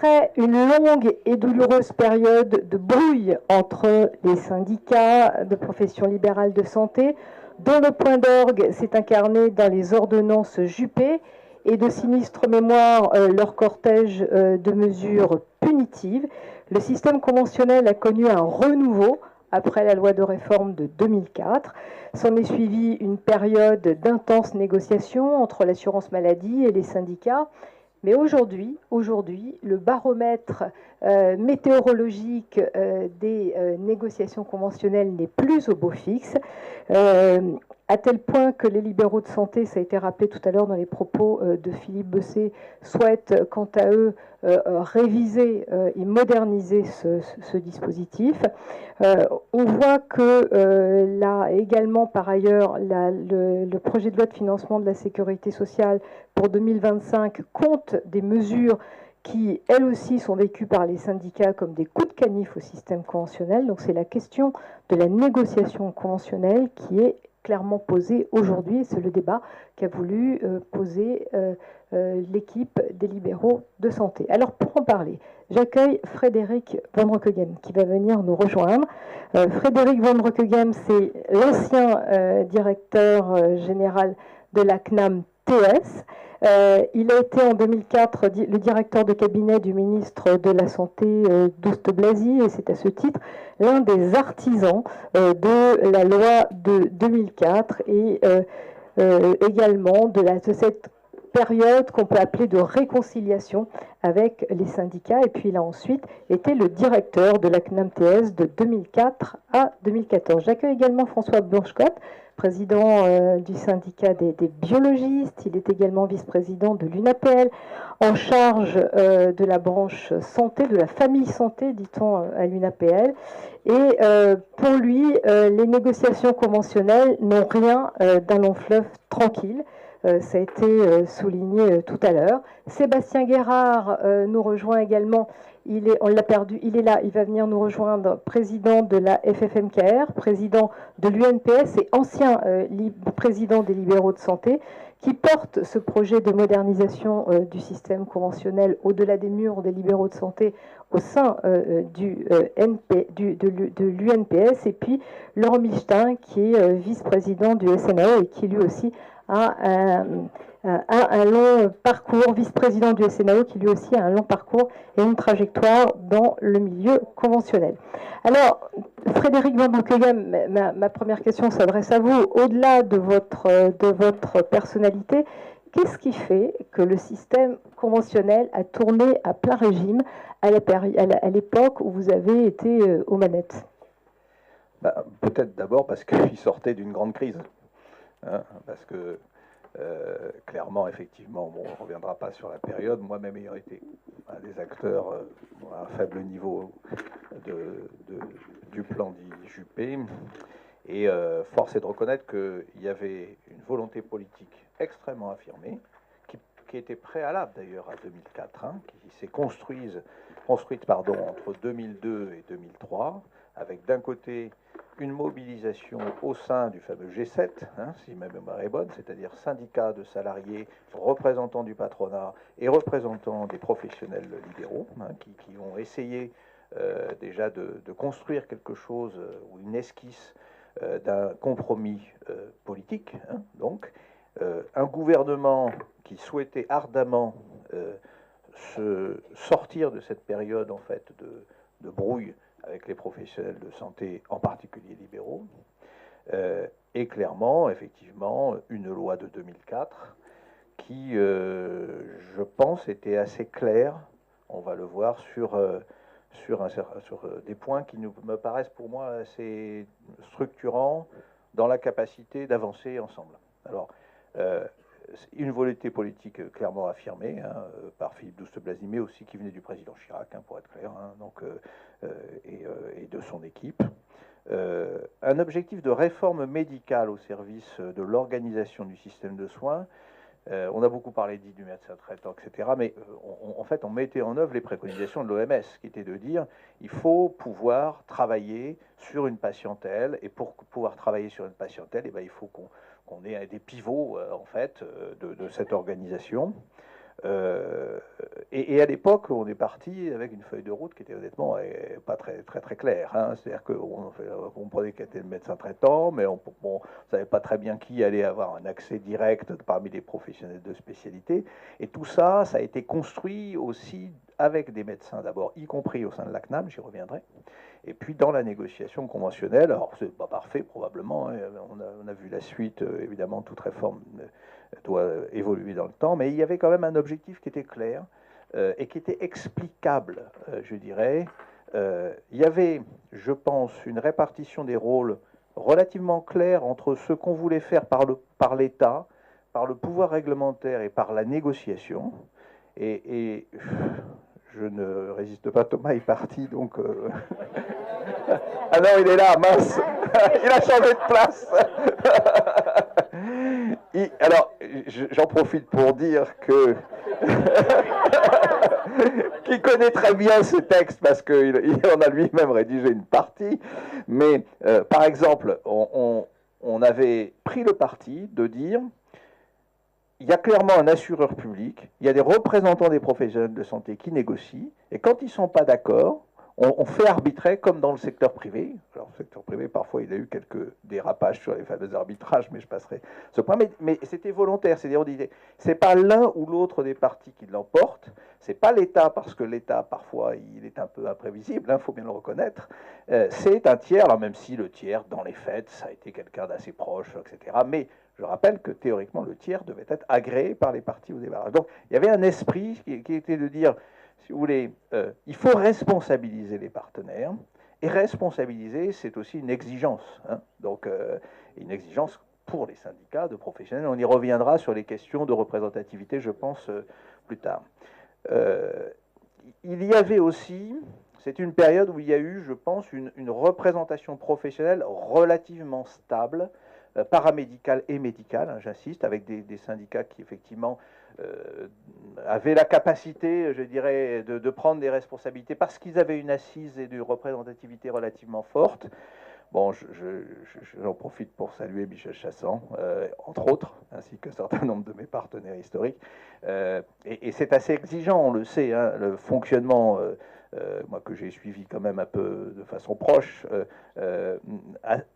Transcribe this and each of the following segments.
Après une longue et douloureuse période de brouille entre les syndicats de professions libérales de santé, dont le point d'orgue s'est incarné dans les ordonnances Juppé et de sinistre mémoire leur cortège de mesures punitives, le système conventionnel a connu un renouveau après la loi de réforme de 2004. S'en est suivie une période d'intenses négociations entre l'assurance maladie et les syndicats. Mais aujourd'hui, le baromètre météorologique des négociations conventionnelles n'est plus au beau fixe, à tel point que les libéraux de santé, ça a été rappelé tout à l'heure dans les propos de Philippe Besset, souhaitent quant à eux réviser et moderniser ce dispositif. On voit que là également, par ailleurs, le projet de loi de financement de la sécurité sociale pour 2025 compte des mesures qui, elles aussi, sont vécues par les syndicats comme des coups de canif au système conventionnel. Donc c'est la question de la négociation conventionnelle qui est clairement posée aujourd'hui. C'est le débat qu'a voulu poser l'équipe des libéraux de santé. Alors pour en parler, j'accueille Frédéric Van Rockeghem qui va venir nous rejoindre. Frédéric Van Rockeghem, c'est l'ancien directeur général de la CNAM TS. Il a été en 2004 le directeur de cabinet du ministre de la Santé, Douste Blazy, et c'est à ce titre l'un des artisans de la loi de 2004 et également de cette période qu'on peut appeler de réconciliation avec les syndicats. Et puis il a ensuite été le directeur de la CNAM-TS de 2004 à 2014. J'accueille également François Blanchecotte, président du syndicat des biologistes. Il est également vice-président de l'UNAPL, en charge de la branche santé, de la famille santé, dit-on à l'UNAPL. Et pour lui, les négociations conventionnelles n'ont rien d'un long fleuve tranquille. Ça a été souligné tout à l'heure. Sébastien Guérard nous rejoint également. On l'a perdu, il est là, il va venir nous rejoindre, président de la FFMKR, président de l'UNPS et ancien président des libéraux de santé, qui porte ce projet de modernisation du système conventionnel au-delà des murs des libéraux de santé au sein de l'UNPS, et puis Laurent Milstein, qui est vice-président du SNAO et qui lui aussi a un long parcours, vice-président du SNAO, qui lui aussi a un long parcours et une trajectoire dans le milieu conventionnel. Alors, Frédéric Van Rockeghem, ma première question s'adresse à vous. Au-delà de votre personnalité, qu'est-ce qui fait que le système conventionnel a tourné à plein régime à l'époque où vous avez été aux manettes? Peut-être d'abord parce qu'il sortait d'une grande crise. Hein, parce que clairement, effectivement, bon, on ne reviendra pas sur la période, moi-même ayant été un des acteurs à un faible niveau du plan dit Juppé, et force est de reconnaître qu'il y avait une volonté politique extrêmement affirmée, qui était préalable d'ailleurs à 2004, hein, qui s'est construite entre 2002 et 2003, avec d'un côté une mobilisation au sein du fameux G7, hein, si ma mémoire est bonne, c'est-à-dire syndicats de salariés, représentants du patronat et représentants des professionnels libéraux, hein, qui ont essayé déjà de construire quelque chose, ou une esquisse d'un compromis politique. Hein, donc, un gouvernement qui souhaitait ardemment se sortir de cette période en fait de brouille avec les professionnels de santé, en particulier libéraux, et clairement, effectivement, une loi de 2004 qui, je pense, était assez claire, on va le voir, sur des points qui me paraissent pour moi assez structurants dans la capacité d'avancer ensemble. Alors, une volonté politique clairement affirmée, hein, par Philippe Douste-Blazy, mais aussi qui venait du président Chirac, hein, pour être clair, hein, donc, et de son équipe. Un objectif de réforme médicale au service de l'organisation du système de soins. On a beaucoup parlé du médecin traitant, etc. Mais en fait, on mettait en œuvre les préconisations de l'OMS, qui était de dire il faut pouvoir travailler sur une patientèle, et pour pouvoir travailler sur une patientèle, eh ben, il faut qu'on ait des pivots en fait de cette organisation. Et à l'époque, on est parti avec une feuille de route qui était honnêtement pas très claire. Hein. C'est-à-dire qu'on comprenait qu'il était le médecin traitant, mais on ne savait pas très bien qui allait avoir un accès direct parmi les professionnels de spécialité. Et tout ça, ça a été construit aussi avec des médecins d'abord, y compris au sein de la CNAM, j'y reviendrai. Et puis dans la négociation conventionnelle, alors c'est pas parfait probablement, hein, on a vu la suite, évidemment toute réforme doit évoluer dans le temps, mais il y avait quand même un objectif qui était clair et qui était explicable, je dirais. Il y avait, je pense, une répartition des rôles relativement claire entre ce qu'on voulait faire par l'État, par le pouvoir réglementaire et par la négociation. Et je ne résiste pas, Thomas est parti, donc... Ah non, il est là, mince. Il a changé de place. Alors, j'en profite pour dire que... qui connaît très bien ce texte parce qu'il en a lui-même rédigé une partie. Mais, par exemple, on avait pris le parti de dire... Il y a clairement un assureur public, il y a des représentants des professionnels de santé qui négocient, et quand ils ne sont pas d'accord, on fait arbitrer comme dans le secteur privé. Alors, le secteur privé, parfois, il a eu quelques dérapages sur les fameux arbitrages, mais je passerai ce point. Mais c'était volontaire, c'est-à-dire on disait, c'est pas l'un ou l'autre des partis qui l'emporte, c'est pas l'État, parce que l'État, parfois, il est un peu imprévisible, il faut bien le reconnaître, c'est un tiers, alors même si le tiers, dans les faits, ça a été quelqu'un d'assez proche, etc., mais je rappelle que théoriquement, le tiers devait être agréé par les partis au démarrage. Donc, il y avait un esprit qui était de dire, si vous voulez, il faut responsabiliser les partenaires. Et responsabiliser, c'est aussi une exigence. Hein, donc, une exigence pour les syndicats de professionnels. On y reviendra sur les questions de représentativité, je pense, plus tard. Il y avait aussi, c'est une période où il y a eu, je pense, une représentation professionnelle relativement stable, paramédicale et médicale, hein, j'insiste, avec des syndicats qui effectivement avaient la capacité, je dirais, de prendre des responsabilités parce qu'ils avaient une assise et une représentativité relativement forte. Bon, j'en profite pour saluer Michel Chassan, entre autres, ainsi qu'un certain nombre de mes partenaires historiques. Et c'est assez exigeant, on le sait, hein, le fonctionnement, moi que j'ai suivi quand même un peu de façon proche,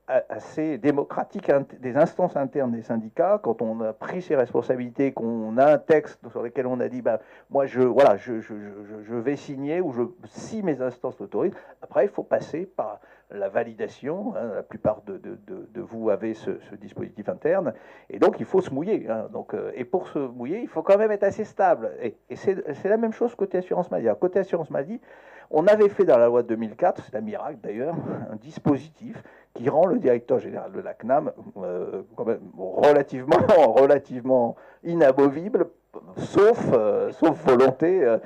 assez démocratique des instances internes des syndicats. Quand on a pris ses responsabilités, qu'on a un texte sur lequel on a dit, ben, moi, je vais signer ou je, si mes instances l'autorisent, après, il faut passer par la validation. Hein, la plupart de vous avez ce dispositif interne, et donc il faut se mouiller. Hein, donc, et pour se mouiller, il faut quand même être assez stable. Et c'est la même chose côté assurance maladie. Alors, côté assurance maladie, on avait fait dans la loi de 2004, c'est un miracle d'ailleurs, un dispositif qui rend le directeur général de la CNAM quand même relativement inamovible, sauf volonté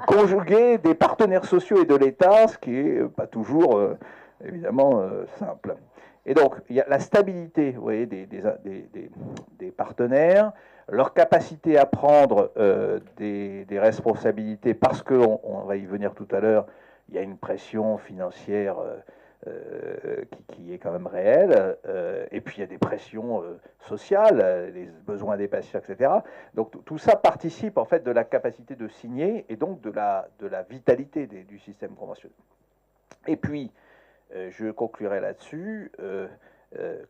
conjuguée des partenaires sociaux et de l'État, ce qui n'est pas toujours évidemment simple. Et donc, il y a la stabilité, vous voyez, des partenaires, leur capacité à prendre des responsabilités, parce qu'on va y venir tout à l'heure, il y a une pression financière qui est quand même réelle, et puis il y a des pressions sociales, les besoins des patients, etc. Donc tout ça participe en fait de la capacité de signer et donc de la vitalité du système conventionnel. Et puis, je conclurai là-dessus,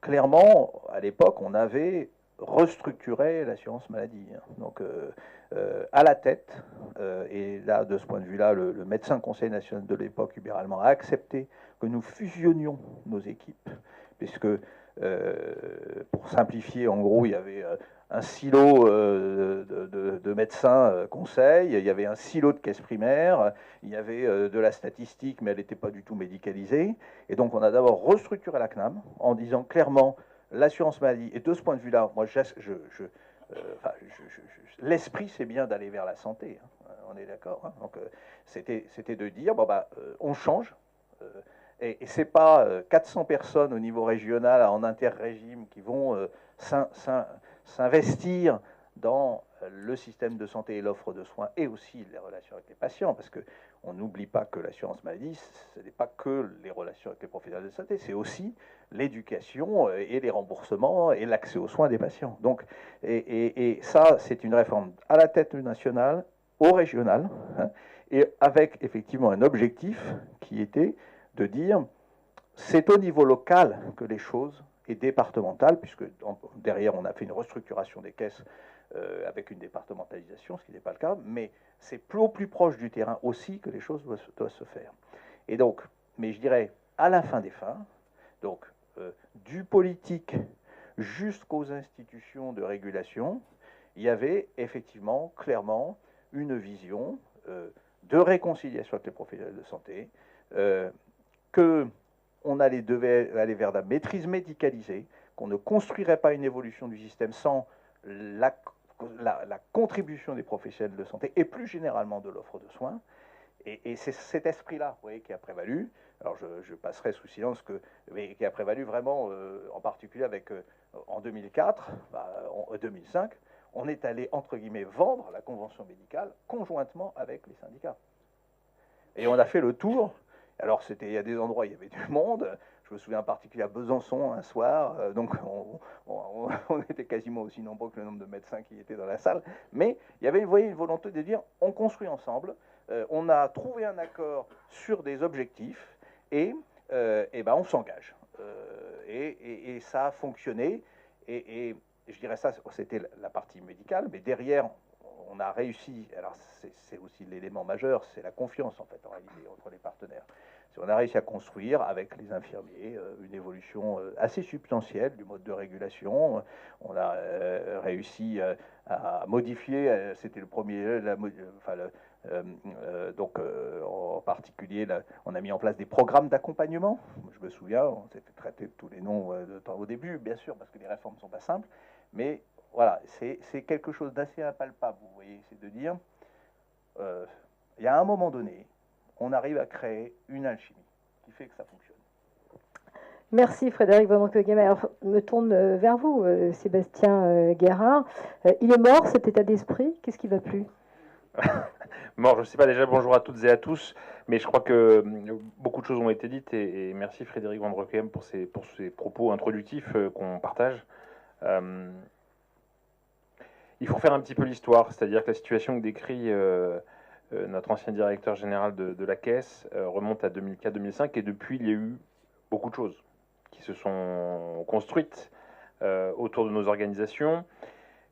clairement, à l'époque, on avait restructuré l'assurance maladie. Hein. Donc, à la tête, et là, de ce point de vue-là, le médecin conseil national de l'époque, Hubert Allemand, a accepté que nous fusionnions nos équipes, puisque, pour simplifier, en gros, il y avait un silo de médecins conseils, il y avait un silo de caisse primaire, il y avait de la statistique, mais elle n'était pas du tout médicalisée. Et donc, on a d'abord restructuré la CNAM en disant clairement l'assurance maladie. Et de ce point de vue-là, moi, l'esprit, c'est bien d'aller vers la santé. Hein, on est d'accord. Hein, donc, c'était de dire bon, bah, on change. Et ce n'est pas 400 personnes au niveau régional en interrégime qui vont s'investir dans le système de santé et l'offre de soins et aussi les relations avec les patients, parce que on n'oublie pas que l'assurance maladie, ce n'est pas que les relations avec les professionnels de santé, c'est aussi l'éducation et les remboursements et l'accès aux soins des patients. Donc, et ça, c'est une réforme à la tête nationale, au régional, hein, et avec effectivement un objectif qui était de dire c'est au niveau local que les choses, et départementales, puisque derrière on a fait une restructuration des caisses avec une départementalisation, ce qui n'est pas le cas, mais c'est au plus proche du terrain aussi que les choses doivent se faire. Et donc, mais je dirais, à la fin des fins, donc du politique jusqu'aux institutions de régulation, il y avait effectivement, clairement, une vision de réconciliation avec les professionnels de santé, qu'on devait aller vers la maîtrise médicalisée, qu'on ne construirait pas une évolution du système sans la contribution des professionnels de santé et plus généralement de l'offre de soins. Et c'est cet esprit-là, vous voyez, qui a prévalu. Alors je passerai sous silence mais qui a prévalu vraiment, en particulier avec en 2004, 2005, on est allé entre guillemets vendre la convention médicale conjointement avec les syndicats. Et on a fait le tour. Alors il y a des endroits où il y avait du monde. Je me souviens en particulier à Besançon un soir, donc on était quasiment aussi nombreux que le nombre de médecins qui étaient dans la salle. Mais il y avait, vous voyez, une volonté de dire on construit ensemble. On a trouvé un accord sur des objectifs et ben on s'engage. Et ça a fonctionné. Et je dirais ça, c'était la partie médicale, mais derrière, on a réussi. Alors c'est aussi l'élément majeur, c'est la confiance en fait en réalité entre les partenaires. On a réussi à construire avec les infirmiers une évolution assez substantielle du mode de régulation. On a réussi à modifier, c'était le premier, en particulier, on a mis en place des programmes d'accompagnement. Je me souviens, on s'était traité de tous les noms au début, bien sûr, parce que les réformes ne sont pas simples. Mais voilà, c'est quelque chose d'assez impalpable, vous voyez, c'est de dire, il y a un moment donné, on arrive à créer une alchimie qui fait que ça fonctionne. Merci Frédéric Van Roqueghem. Alors, je me tourne vers vous, Sébastien Guérard. Il est mort, cet état d'esprit. Qu'est-ce qui ne va plus? Mort, je ne sais pas. Déjà, bonjour à toutes et à tous. Mais je crois que beaucoup de choses ont été dites. Et merci Frédéric Van Roqueghem pour ces propos introductifs qu'on partage. Il faut faire un petit peu l'histoire. C'est-à-dire que la situation que décrit notre ancien directeur général de la Caisse remonte à 2004-2005. Et depuis, il y a eu beaucoup de choses qui se sont construites autour de nos organisations.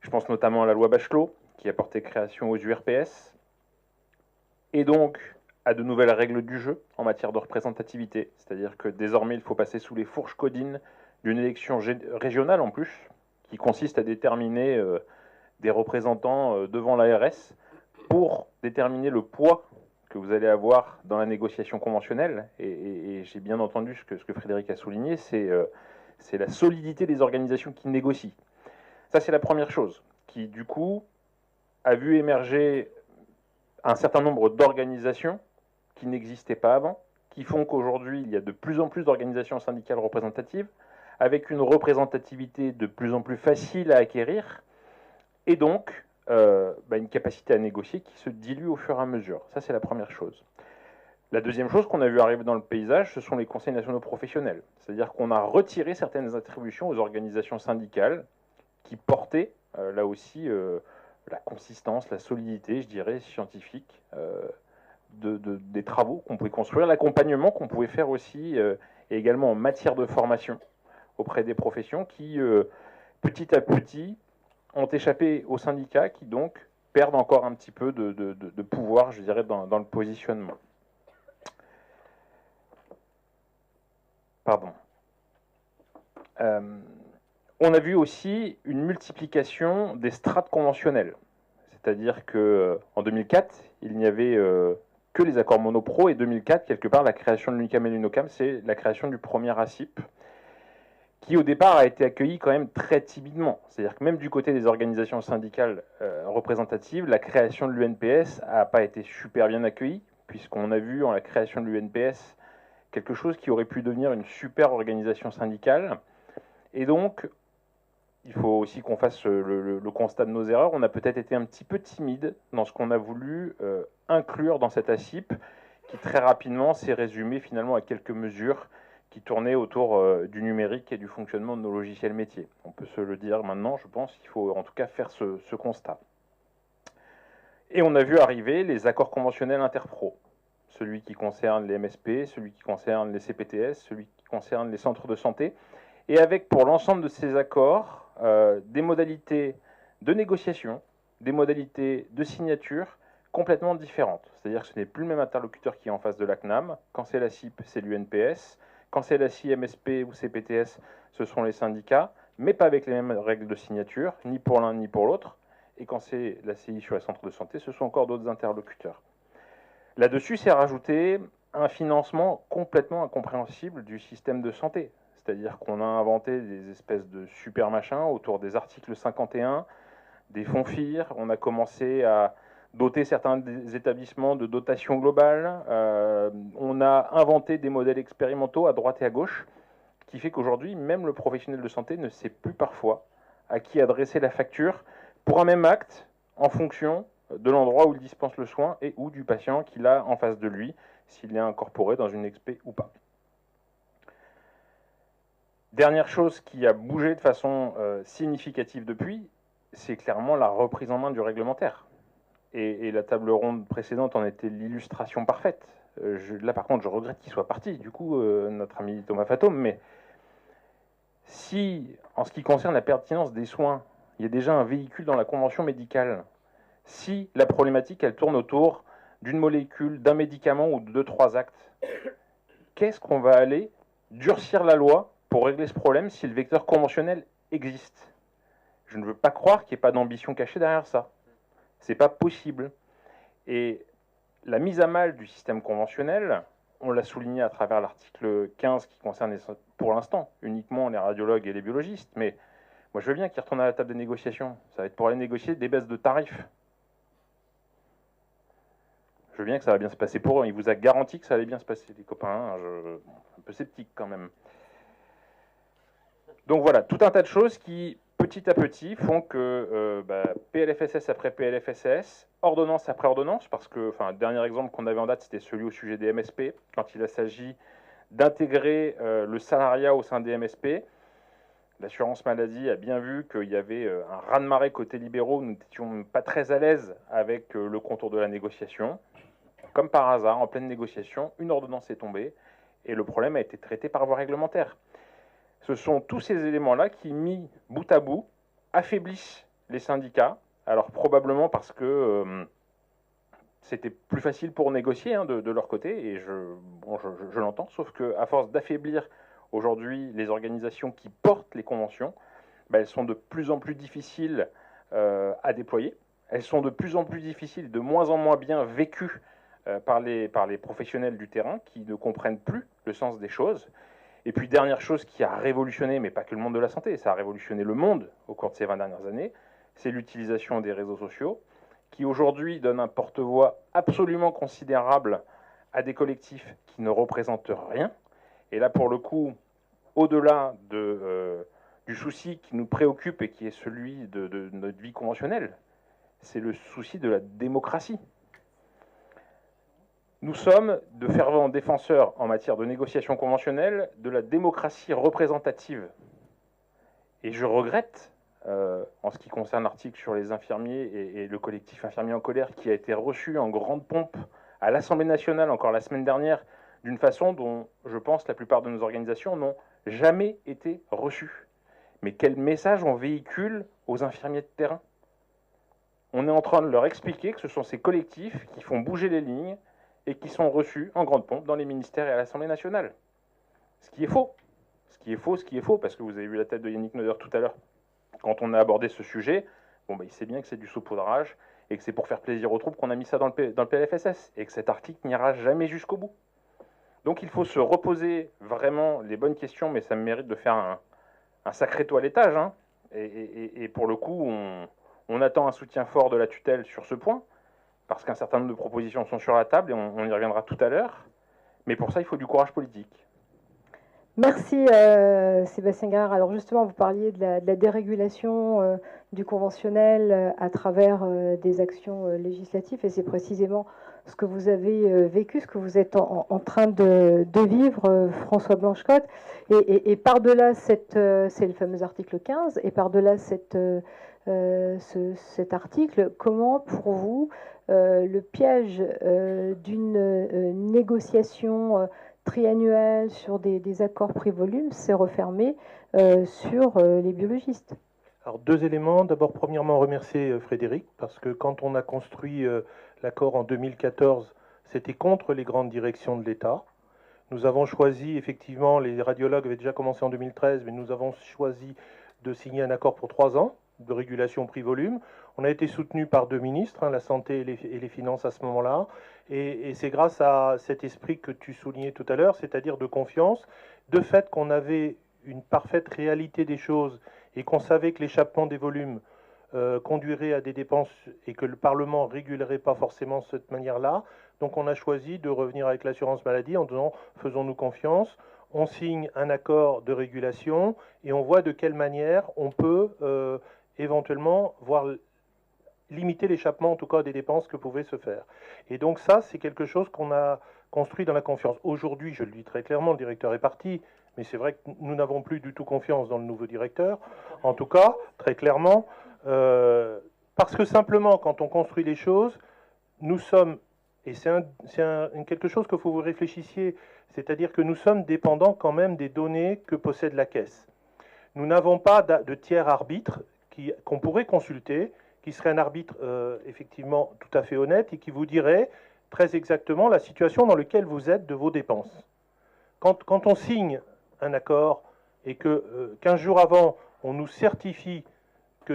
Je pense notamment à la loi Bachelot, qui a porté création aux URPS, et donc à de nouvelles règles du jeu en matière de représentativité. C'est-à-dire que désormais, il faut passer sous les fourches codines d'une élection régionale en plus, qui consiste à déterminer des représentants devant l'ARS pour déterminer le poids que vous allez avoir dans la négociation conventionnelle. Et j'ai bien entendu ce que Frédéric a souligné, c'est la solidité des organisations qui négocient. Ça, c'est la première chose, qui du coup a vu émerger un certain nombre d'organisations qui n'existaient pas avant, qui font qu'aujourd'hui, il y a de plus en plus d'organisations syndicales représentatives, avec une représentativité de plus en plus facile à acquérir, et donc une capacité à négocier qui se dilue au fur et à mesure. Ça, c'est la première chose. La deuxième chose qu'on a vu arriver dans le paysage, ce sont les conseils nationaux professionnels. C'est-à-dire qu'on a retiré certaines attributions aux organisations syndicales qui portaient, là aussi, la consistance, la solidité, je dirais, scientifique des travaux qu'on pouvait construire, l'accompagnement qu'on pouvait faire aussi, et également en matière de formation auprès des professions qui, petit à petit, ont échappé aux syndicats qui, donc, perdent encore un petit peu de pouvoir, je dirais, dans le positionnement. Pardon. On a vu aussi une multiplication des strates conventionnelles. C'est-à-dire qu'en 2004, il n'y avait que les accords monopro, et 2004, quelque part, la création de l'UNICAM et l'UNOCAM, c'est la création du premier ACIP, qui au départ a été accueilli quand même très timidement. C'est-à-dire que même du côté des organisations syndicales représentatives, la création de l'UNPS n'a pas été super bien accueillie, puisqu'on a vu en la création de l'UNPS quelque chose qui aurait pu devenir une super organisation syndicale. Et donc, il faut aussi qu'on fasse le constat de nos erreurs. On a peut-être été un petit peu timide dans ce qu'on a voulu inclure dans cette ACIP, qui très rapidement s'est résumé finalement à quelques mesures qui tournaient autour du numérique et du fonctionnement de nos logiciels métiers. On peut se le dire maintenant, je pense qu'il faut en tout cas faire ce constat. Et on a vu arriver les accords conventionnels interpro, celui qui concerne les MSP, celui qui concerne les CPTS, celui qui concerne les centres de santé, et avec pour l'ensemble de ces accords des modalités de négociation, des modalités de signature complètement différentes. C'est-à-dire que ce n'est plus le même interlocuteur qui est en face de la CNAM. Quand c'est la CIP, c'est l'UNPS. Quand c'est la CIMSP ou CPTS, ce sont les syndicats, mais pas avec les mêmes règles de signature, ni pour l'un ni pour l'autre. Et quand c'est la CI sur les centres de santé, ce sont encore d'autres interlocuteurs. Là-dessus, c'est rajouté un financement complètement incompréhensible du système de santé. C'est-à-dire qu'on a inventé des espèces de super machins autour des articles 51, des fonds FIR. On a commencé à doter certains des établissements de dotation globale. On a inventé des modèles expérimentaux à droite et à gauche, qui fait qu'aujourd'hui, même le professionnel de santé ne sait plus parfois à qui adresser la facture pour un même acte en fonction de l'endroit où il dispense le soin et ou du patient qu'il a en face de lui, s'il est incorporé dans une expé ou pas. Dernière chose qui a bougé de façon significative depuis, c'est clairement la reprise en main du réglementaire. Et la table ronde précédente en était l'illustration parfaite. Là, par contre, je regrette qu'il soit parti, du coup, notre ami Thomas Fatome. Mais si, en ce qui concerne la pertinence des soins, il y a déjà un véhicule dans la convention médicale, si la problématique, elle tourne autour d'une molécule, d'un médicament ou de 2-3 actes, qu'est-ce qu'on va aller durcir la loi pour régler ce problème si le vecteur conventionnel existe? Je ne veux pas croire qu'il n'y ait pas d'ambition cachée derrière ça. C'est pas possible. Et la mise à mal du système conventionnel, on l'a souligné à travers l'article 15 qui concerne pour l'instant uniquement les radiologues et les biologistes, mais moi je veux bien qu'ils retournent à la table des négociations. Ça va être pour aller négocier des baisses de tarifs. Je veux bien que ça va bien se passer pour eux. Il vous a garanti que ça allait bien se passer, les copains. Un peu sceptique quand même. Donc voilà, tout un tas de choses qui, petit à petit, font que PLFSS après PLFSS, ordonnance après ordonnance, parce que, le dernier exemple qu'on avait en date, c'était celui au sujet des MSP, quand il s'agit d'intégrer le salariat au sein des MSP. L'assurance maladie a bien vu qu'il y avait un raz-de-marée côté libéraux. Nous n'étions pas très à l'aise avec le contour de la négociation. Comme par hasard, en pleine négociation, une ordonnance est tombée et le problème a été traité par voie réglementaire. Ce sont tous ces éléments-là qui, mis bout à bout, affaiblissent les syndicats. Alors probablement parce que c'était plus facile pour négocier de leur côté, et je l'entends, sauf qu'à force d'affaiblir aujourd'hui les organisations qui portent les conventions, elles sont de plus en plus difficiles à déployer. Elles sont de plus en plus difficiles, de moins en moins bien vécues par les professionnels du terrain qui ne comprennent plus le sens des choses. Et puis, dernière chose qui a révolutionné, mais pas que le monde de la santé, ça a révolutionné le monde au cours de ces 20 dernières années, c'est l'utilisation des réseaux sociaux, qui aujourd'hui donne un porte-voix absolument considérable à des collectifs qui ne représentent rien. Et là, pour le coup, au-delà du souci qui nous préoccupe et qui est celui de notre vie conventionnelle, c'est le souci de la démocratie. Nous sommes de fervents défenseurs en matière de négociation conventionnelle de la démocratie représentative. Et je regrette, en ce qui concerne l'article sur les infirmiers et le collectif Infirmiers en colère, qui a été reçu en grande pompe à l'Assemblée nationale encore la semaine dernière, d'une façon dont, je pense, la plupart de nos organisations n'ont jamais été reçues. Mais quel message on véhicule aux infirmiers de terrain? On est en train de leur expliquer que ce sont ces collectifs qui font bouger les lignes et qui sont reçus en grande pompe dans les ministères et à l'Assemblée nationale. Ce qui est faux. Ce qui est faux, parce que vous avez vu la tête de Yannick Noder tout à l'heure. Quand on a abordé ce sujet, il sait bien que c'est du saupoudrage et que c'est pour faire plaisir aux troupes qu'on a mis ça dans le PLFSS et que cet article n'ira jamais jusqu'au bout. Donc il faut se reposer vraiment les bonnes questions, mais ça me mérite de faire un sacré toilettage. Hein. Et pour le coup, on attend un soutien fort de la tutelle sur ce point, parce qu'un certain nombre de propositions sont sur la table et on y reviendra tout à l'heure. Mais pour ça, il faut du courage politique. Merci Sébastien Guérard. Alors justement, vous parliez de la dérégulation du conventionnel à travers des actions législatives, et c'est précisément ce que vous avez vécu, ce que vous êtes en train de vivre, François Blanchecotte. Et par-delà c'est le fameux article 15, et par-delà cet article, comment pour vous le piège d'une négociation triannuel sur des accords prix-volume s'est refermé sur les biologistes? Alors, deux éléments. D'abord, premièrement, remercier Frédéric, parce que quand on a construit l'accord en 2014, c'était contre les grandes directions de l'État. Nous avons choisi, effectivement, les radiologues avaient déjà commencé en 2013, mais nous avons choisi de signer un accord pour 3 ans de régulation prix-volume. On a été soutenu par 2 ministres, la santé et les finances à ce moment-là. Et c'est grâce à cet esprit que tu soulignais tout à l'heure, c'est-à-dire de confiance, de fait qu'on avait une parfaite réalité des choses et qu'on savait que l'échappement des volumes conduirait à des dépenses et que le Parlement ne régulerait pas forcément de cette manière-là. Donc on a choisi de revenir avec l'assurance maladie en disant faisons-nous confiance, on signe un accord de régulation et on voit de quelle manière on peut éventuellement limiter l'échappement, en tout cas des dépenses que pouvaient se faire. Et donc ça, c'est quelque chose qu'on a construit dans la confiance. Aujourd'hui, je le dis très clairement, le directeur est parti, mais c'est vrai que nous n'avons plus du tout confiance dans le nouveau directeur, en tout cas, très clairement, parce que simplement, quand on construit les choses, nous sommes, et c'est quelque chose qu'il faut que vous réfléchissiez, c'est-à-dire que nous sommes dépendants quand même des données que possède la Caisse. Nous n'avons pas de tiers arbitre qu'on pourrait consulter, qui serait un arbitre effectivement tout à fait honnête et qui vous dirait très exactement la situation dans laquelle vous êtes de vos dépenses. Quand on signe un accord et que 15 jours avant, on nous certifie que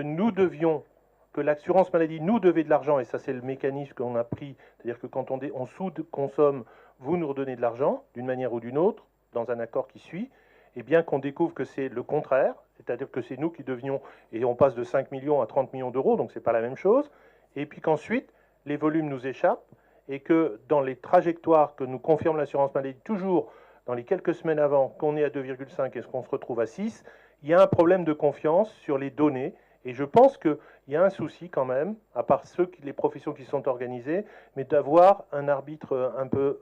que l'assurance maladie nous devait de l'argent, et ça c'est le mécanisme qu'on a pris, c'est-à-dire que quand on sous-consomme, vous nous redonnez de l'argent, d'une manière ou d'une autre, dans un accord qui suit, et bien qu'on découvre que c'est le contraire, c'est-à-dire que c'est nous qui devions, et on passe de 5 millions à 30 millions d'euros, donc c'est pas la même chose, et puis qu'ensuite, les volumes nous échappent, et que dans les trajectoires que nous confirme l'assurance maladie, toujours dans les quelques semaines avant qu'on est à 2,5 et qu'on se retrouve à 6, il y a un problème de confiance sur les données, et je pense qu'il y a un souci quand même, à part les professions qui sont organisées, mais d'avoir un arbitre un peu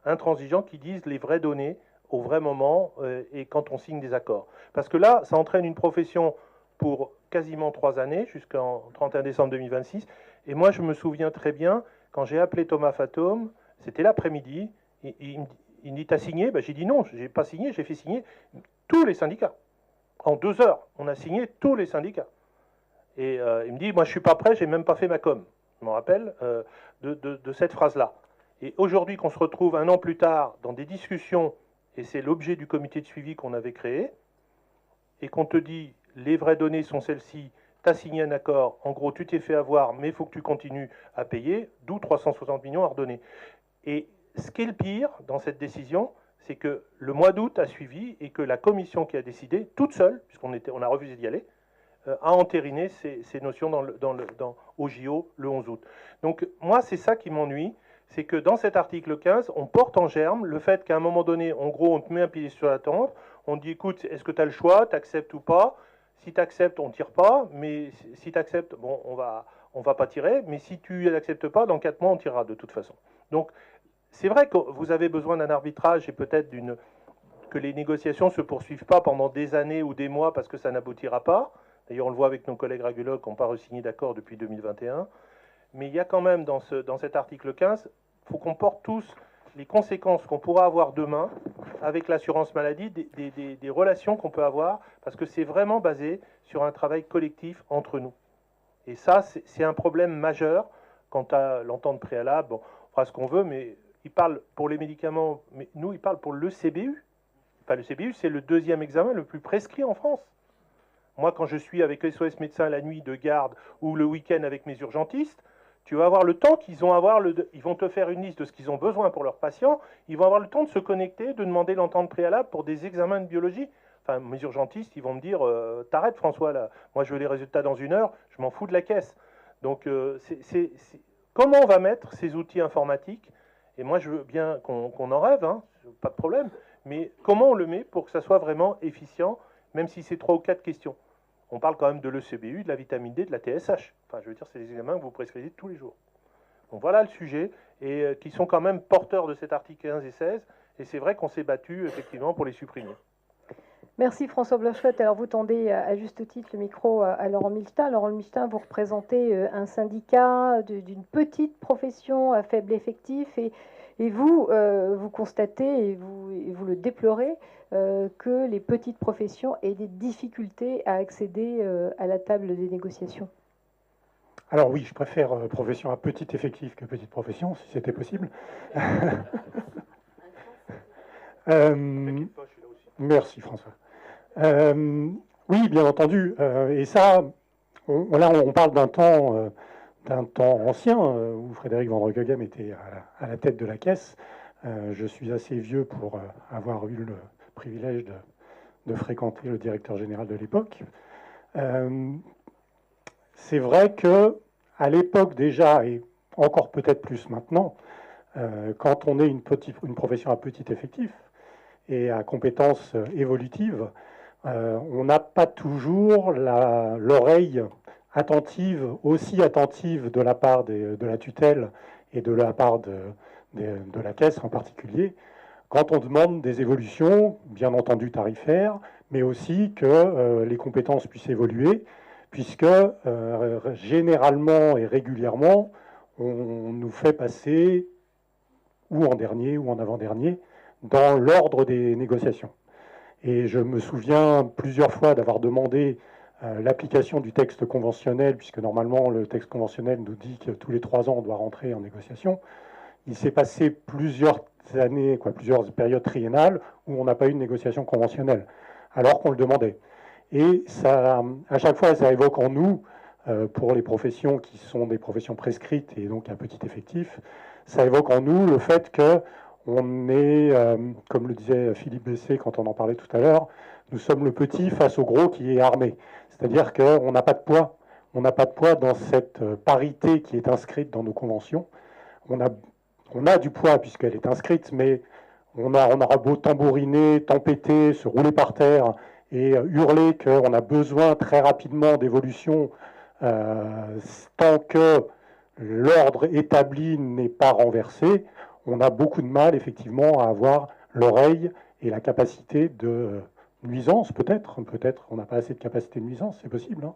intransigeant qui dise les vraies données au vrai moment et quand on signe des accords. Parce que là, ça entraîne une profession pour quasiment 3 années, jusqu'en 31 décembre 2026. Et moi, je me souviens très bien, quand j'ai appelé Thomas Fatome, c'était l'après-midi, il me dit, t'as signé? J'ai dit non, j'ai pas signé, j'ai fait signer tous les syndicats. En 2 heures, on a signé tous les syndicats. Et il me dit, moi je suis pas prêt, j'ai même pas fait ma com. Je me rappelle de cette phrase-là. Et aujourd'hui qu'on se retrouve 1 an plus tard dans des discussions, et c'est l'objet du comité de suivi qu'on avait créé, et qu'on te dit, les vraies données sont celles-ci, tu as signé un accord, en gros tu t'es fait avoir, mais il faut que tu continues à payer, d'où 360 millions à redonner. Et ce qui est le pire dans cette décision, c'est que le mois d'août a suivi et que la commission qui a décidé, toute seule, puisqu'on a refusé d'y aller, a entériné ces notions au JO le 11 août. Donc moi, c'est ça qui m'ennuie, c'est que dans cet article 15, on porte en germe le fait qu'à un moment donné, en gros, on te met un pied sur la tempe, on te dit, écoute, est-ce que tu as le choix, tu acceptes ou pas? Si tu acceptes, on ne tire pas, mais si tu acceptes, bon, on va pas tirer, mais si tu n'acceptes pas, dans 4 mois, on tirera de toute façon. Donc, c'est vrai que vous avez besoin d'un arbitrage et peut-être que les négociations ne se poursuivent pas pendant des années ou des mois parce que ça n'aboutira pas. D'ailleurs, on le voit avec nos collègues radiologues qui n'ont pas re-signé d'accord depuis 2021. Mais il y a quand même dans cet article 15, il faut qu'on porte tous les conséquences qu'on pourra avoir demain avec l'assurance maladie, des relations qu'on peut avoir, parce que c'est vraiment basé sur un travail collectif entre nous. Et ça, c'est un problème majeur quant à l'entente préalable. Bon, on fera ce qu'on veut, mais il parle pour les médicaments, mais nous, il parle pour le CBU. Enfin, le CBU, c'est le 2e examen le plus prescrit en France. Moi, quand je suis avec SOS médecin la nuit de garde ou le week-end avec mes urgentistes, tu vas avoir le temps qu'ils vont avoir, ils vont te faire une liste de ce qu'ils ont besoin pour leurs patients, ils vont avoir le temps de se connecter, de demander l'entente préalable pour des examens de biologie. Enfin, mes urgentistes, ils vont me dire, t'arrêtes François, là, moi je veux les résultats dans 1 heure, je m'en fous de la caisse. Donc, comment on va mettre ces outils informatiques? Et moi, je veux bien qu'on en rêve, hein, pas de problème, mais comment on le met pour que ça soit vraiment efficient, même si c'est 3 ou 4 questions? On parle quand même de l'ECBU, de la vitamine D, de la TSH. Enfin, je veux dire, c'est des examens que vous prescrivez tous les jours. Donc voilà le sujet, et qui sont quand même porteurs de cet article 15 et 16, et c'est vrai qu'on s'est battu effectivement pour les supprimer. Merci François Bloch-Flotte. Alors vous tendez à juste titre le micro à Laurent Milstein. Laurent Milstein, vous représentez un syndicat d'une petite profession à faible effectif et vous, vous constatez et vous le déplorez que les petites professions aient des difficultés à accéder à la table des négociations. Alors oui, je préfère profession à petit effectif que petite profession, si c'était possible. Merci François. Oui, bien entendu. Et ça, là, on parle d'un temps ancien où Frédéric Van Rockeghem était à la tête de la caisse. Je suis assez vieux pour avoir eu le privilège de fréquenter le directeur général de l'époque. C'est vrai que à l'époque déjà, et encore peut-être plus maintenant, quand on est une profession à petit effectif et à compétences évolutives, on n'a pas toujours l'oreille attentive, aussi attentive de la part de la tutelle et de la part de la caisse en particulier, quand on demande des évolutions, bien entendu tarifaires, mais aussi que les compétences puissent évoluer, puisque généralement et régulièrement, on nous fait passer ou en dernier ou en avant-dernier dans l'ordre des négociations. Et je me souviens plusieurs fois d'avoir demandé l'application du texte conventionnel, puisque normalement le texte conventionnel nous dit que tous les 3 ans on doit rentrer en négociation. Il s'est passé plusieurs années, plusieurs périodes triennales où on n'a pas eu de négociation conventionnelle, alors qu'on le demandait. Et ça, à chaque fois, ça évoque en nous, pour les professions qui sont des professions prescrites et donc un petit effectif, ça évoque en nous le fait que on est, comme le disait Philippe Bessé quand on en parlait tout à l'heure, nous sommes le petit face au gros qui est armé. C'est-à-dire qu'on n'a pas de poids. On n'a pas de poids dans cette parité qui est inscrite dans nos conventions. On a du poids puisqu'elle est inscrite, mais on aura beau tambouriner, tempêter, se rouler par terre et hurler qu'on a besoin très rapidement d'évolution tant que l'ordre établi n'est pas renversé, on a beaucoup de mal effectivement à avoir l'oreille et la capacité de nuisance, peut-être on n'a pas assez de capacité de nuisance, c'est possible,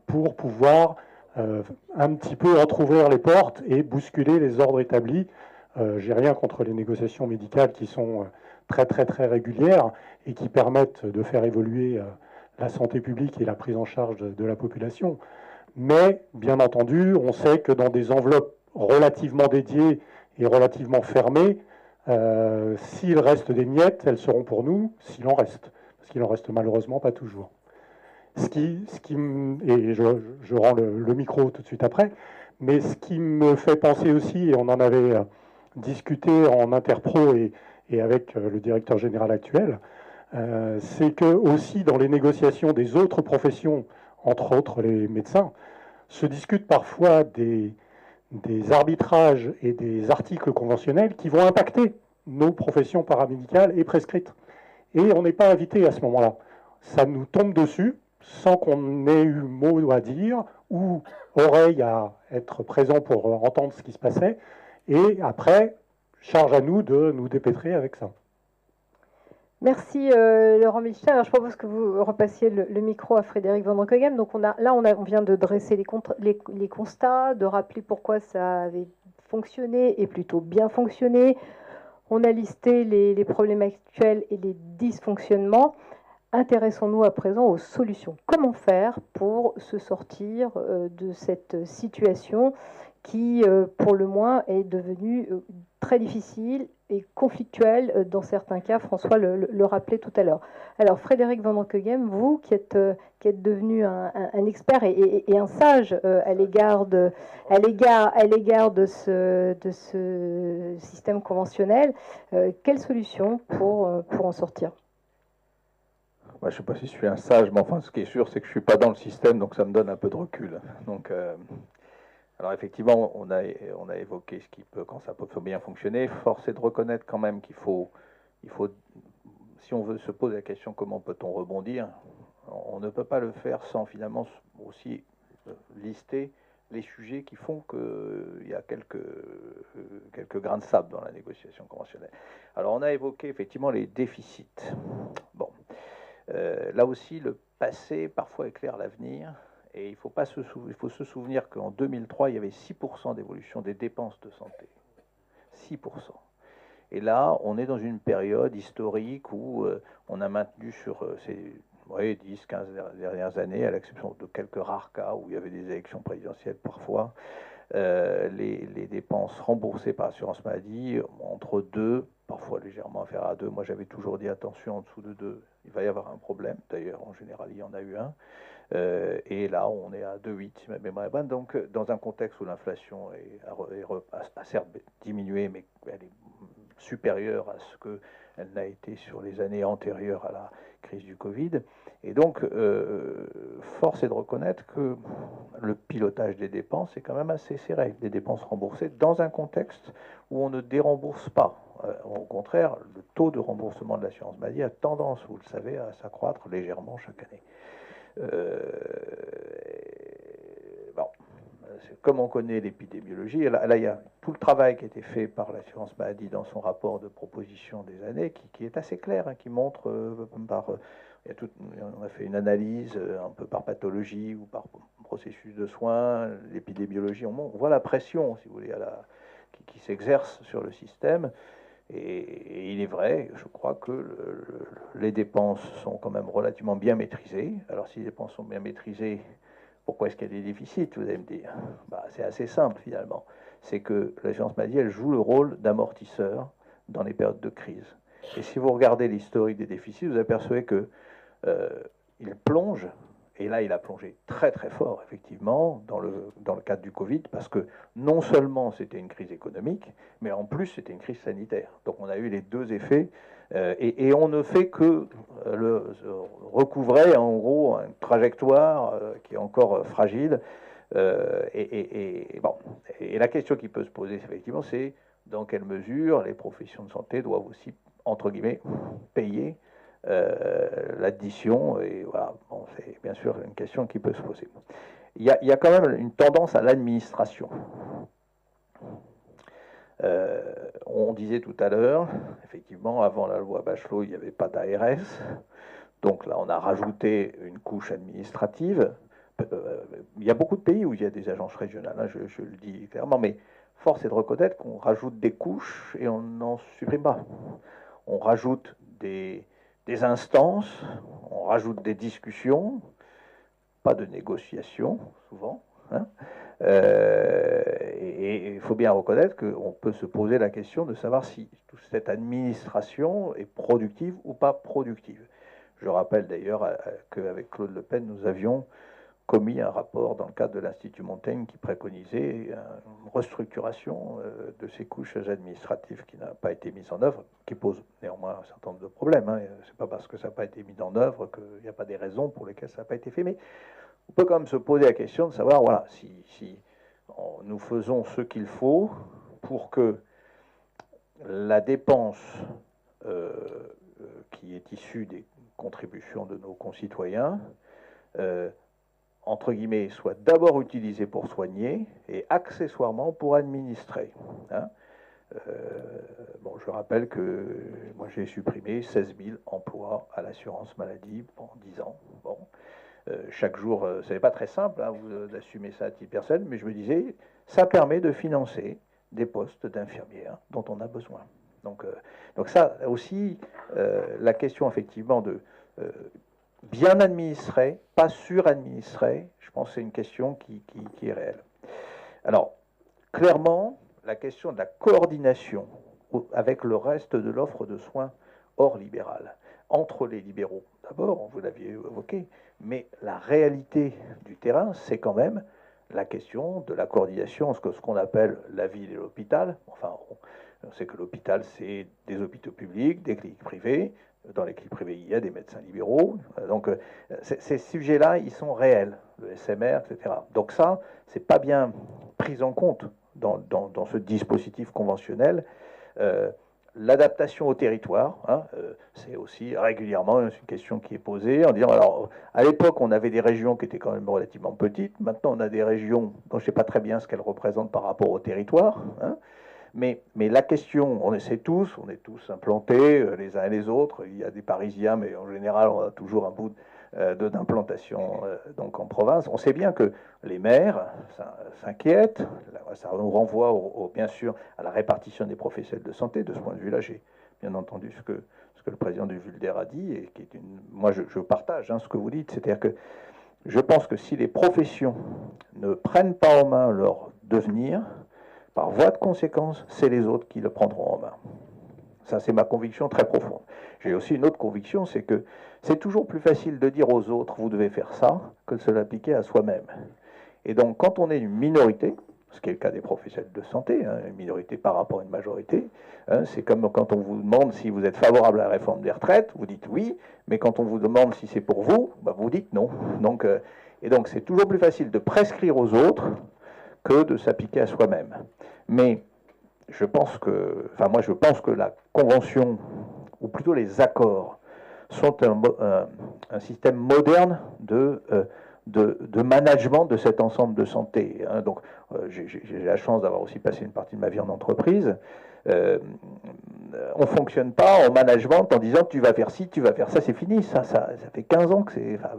pour pouvoir un petit peu entrouvrir les portes et bousculer les ordres établis. J'ai rien contre les négociations médicales qui sont très très très régulières et qui permettent de faire évoluer la santé publique et la prise en charge de la population. Mais bien entendu, on sait que dans des enveloppes relativement dédiées et relativement fermées, s'il reste des miettes, elles seront pour nous, s'il en reste. Parce qu'il en reste malheureusement pas toujours. Et je rends le micro tout de suite après, mais ce qui me fait penser aussi, et on en avait discuté en interpro et avec le directeur général actuel, c'est que aussi dans les négociations des autres professions, entre autres les médecins, se discutent parfois des arbitrages et des articles conventionnels qui vont impacter nos professions paramédicales et prescrites. Et on n'est pas invité à ce moment-là. Ça nous tombe dessus sans qu'on ait eu mot à dire ou oreille à être présent pour entendre ce qui se passait. Et après, charge à nous de nous dépêtrer avec ça. Merci Laurent Milstein. Alors je propose que vous repassiez le micro à Frédéric Van Rockeghem. Donc on vient de dresser les constats, de rappeler pourquoi ça avait fonctionné et plutôt bien fonctionné. On a listé les problèmes actuels et les dysfonctionnements. Intéressons-nous à présent aux solutions. Comment faire pour se sortir de cette situation qui, pour le moins, est devenue très difficile et conflictuelle dans certains cas. François le rappelait tout à l'heure. Alors, Frédéric Van Rockeghem, vous qui êtes devenu un expert et un sage à l'égard de ce système conventionnel, quelle solution pour en sortir? Je ne sais pas si je suis un sage, mais enfin, ce qui est sûr, c'est que je ne suis pas dans le système, donc ça me donne un peu de recul. Donc, alors effectivement, on a évoqué ce qui peut, quand ça peut bien fonctionner. Force est de reconnaître quand même qu'il faut si on veut se poser la question comment peut-on rebondir, on ne peut pas le faire sans finalement aussi lister les sujets qui font qu'il y a quelques grains de sable dans la négociation conventionnelle. Alors on a évoqué effectivement les déficits. Bon, là aussi le passé parfois éclaire l'avenir, et il faut se souvenir qu'en 2003 il y avait 6% d'évolution des dépenses de santé. 6%. Et là, on est dans une période historique où on a maintenu sur ces 10-15 dernières années, à l'exception de quelques rares cas où il y avait des élections présidentielles parfois, les dépenses remboursées par l'assurance maladie entre 2, parfois légèrement inférieures à 2. Moi, j'avais toujours dit attention, en dessous de 2, il va y avoir un problème. D'ailleurs, en général, il y en a eu un. Et là, on est à 2,8 si ma mémoire est bonne. Donc, dans un contexte où l'inflation a certes diminué, mais elle est supérieure à ce qu'elle n'a été sur les années antérieures à la crise du Covid. Et donc, force est de reconnaître que le pilotage des dépenses est quand même assez serré. Des dépenses remboursées dans un contexte où on ne dérembourse pas. Au contraire, le taux de remboursement de l'assurance maladie a tendance, vous le savez, à s'accroître légèrement chaque année. Bon, comme on connaît l'épidémiologie, là, il y a tout le travail qui a été fait par l'assurance maladie dans son rapport de proposition des années, qui est assez clair, qui montre on a fait une analyse un peu par pathologie ou par processus de soins, l'épidémiologie, on voit la pression, si vous voulez, qui s'exerce sur le système. Et il est vrai, je crois que les dépenses sont quand même relativement bien maîtrisées. Alors si les dépenses sont bien maîtrisées, pourquoi est-ce qu'il y a des déficits, vous allez me dire? C'est assez simple finalement. C'est que l'assurance maladie, elle joue le rôle d'amortisseur dans les périodes de crise. Et si vous regardez l'historique des déficits, vous apercevez que il plonge, et là il a plongé très très fort effectivement dans le cadre du Covid, parce que non seulement c'était une crise économique, mais en plus c'était une crise sanitaire. Donc on a eu les deux effets, et on ne fait que recouvrer en gros une trajectoire qui est encore fragile. Et la question qui peut se poser effectivement, c'est dans quelle mesure les professions de santé doivent aussi, entre guillemets, payer l'addition. Et voilà, c'est bien sûr une question qui peut se poser. Il y a quand même une tendance à l'administration. On disait tout à l'heure, effectivement, avant la loi Bachelot, il n'y avait pas d'ARS. Donc là, on a rajouté une couche administrative. Il y a beaucoup de pays où il y a des agences régionales, hein, je le dis clairement, mais force est de reconnaître qu'on rajoute des couches et on n'en supprime pas. On rajoute des instances, on rajoute des discussions, pas de négociations, souvent. Hein. Et il faut bien reconnaître qu'on peut se poser la question de savoir si toute cette administration est productive ou pas productive. Je rappelle d'ailleurs qu'avec Claude Le Pen, nous avions commis un rapport dans le cadre de l'Institut Montaigne qui préconisait une restructuration de ces couches administratives qui n'a pas été mise en œuvre, qui pose néanmoins un certain nombre de problèmes. Hein. C'est pas parce que ça n'a pas été mis en œuvre qu'il n'y a pas des raisons pour lesquelles ça n'a pas été fait. Mais on peut quand même se poser la question de savoir, voilà, si nous faisons ce qu'il faut pour que la dépense qui est issue des contributions de nos concitoyens entre guillemets, soit d'abord utilisé pour soigner et accessoirement pour administrer. Hein. Je rappelle que moi j'ai supprimé 16 000 emplois à l'assurance maladie pendant 10 ans. Bon. Chaque jour, ce n'est pas très simple hein, d'assumer ça à titre personnel, mais je me disais, ça permet de financer des postes d'infirmières dont on a besoin. Donc ça aussi, la question effectivement de bien administré, pas suradministré, je pense que c'est une question qui est réelle. Alors, clairement, la question de la coordination avec le reste de l'offre de soins hors libérale, entre les libéraux, d'abord, vous l'aviez évoqué, mais la réalité du terrain, c'est quand même la question de la coordination entre ce qu'on appelle la ville et l'hôpital. Enfin, on sait que l'hôpital, c'est des hôpitaux publics, des cliniques privées. Dans les cliniques privées, il y a des médecins libéraux. Donc, ces sujets-là, ils sont réels, le SMR, etc. Donc ça, c'est pas bien pris en compte dans ce dispositif conventionnel. l'adaptation au territoire, hein, c'est aussi régulièrement une question qui est posée en disant, alors à l'époque on avait des régions qui étaient quand même relativement petites, maintenant on a des régions dont je ne sais pas très bien ce qu'elles représentent par rapport au territoire, hein, mais la question, on est tous implantés les uns et les autres, il y a des Parisiens, mais en général on a toujours un bout d'implantation donc en province. On sait bien que les maires s'inquiètent, ça nous renvoie bien sûr à la répartition des professionnels de santé. De ce point de vue-là, j'ai bien entendu ce que le président du Vulder a dit, et qui est moi je partage ce que vous dites, c'est-à-dire que je pense que si les professions ne prennent pas en main leur devenir, par voie de conséquence, c'est les autres qui le prendront en main. Ça, c'est ma conviction très profonde. J'ai aussi une autre conviction, c'est que c'est toujours plus facile de dire aux autres « vous devez faire ça » que de se l'appliquer à soi-même. Et donc, quand on est une minorité, ce qui est le cas des professionnels de santé, une minorité par rapport à une majorité, c'est comme quand on vous demande si vous êtes favorable à la réforme des retraites, vous dites oui, mais quand on vous demande si c'est pour vous, vous dites non. Et donc, c'est toujours plus facile de prescrire aux autres que de s'appliquer à soi-même. Mais je pense que la convention, ou plutôt les accords, sont un système moderne de management de cet ensemble de santé. Donc, j'ai la chance d'avoir aussi passé une partie de ma vie en entreprise. On ne fonctionne pas en management en disant tu vas faire ci, tu vas faire ça, c'est fini. Ça fait 15 ans que c'est... Enfin,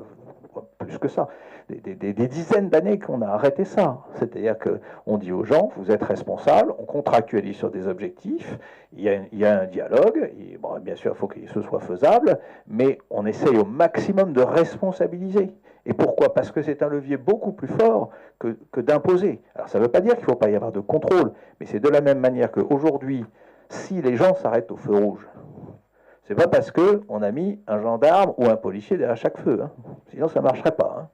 plus que ça. Des dizaines d'années qu'on a arrêté ça. C'est-à-dire qu'on dit aux gens, vous êtes responsables, on contractualise sur des objectifs, il y a un dialogue, et, bon, bien sûr, il faut que ce soit faisable, mais on essaye au maximum de responsabiliser. Et pourquoi? Parce que c'est un levier beaucoup plus fort que d'imposer. Alors ça ne veut pas dire qu'il ne faut pas y avoir de contrôle, mais c'est de la même manière qu'aujourd'hui, si les gens s'arrêtent au feu rouge, c'est pas parce qu'on a mis un gendarme ou un policier derrière chaque feu, sinon ça ne marcherait pas.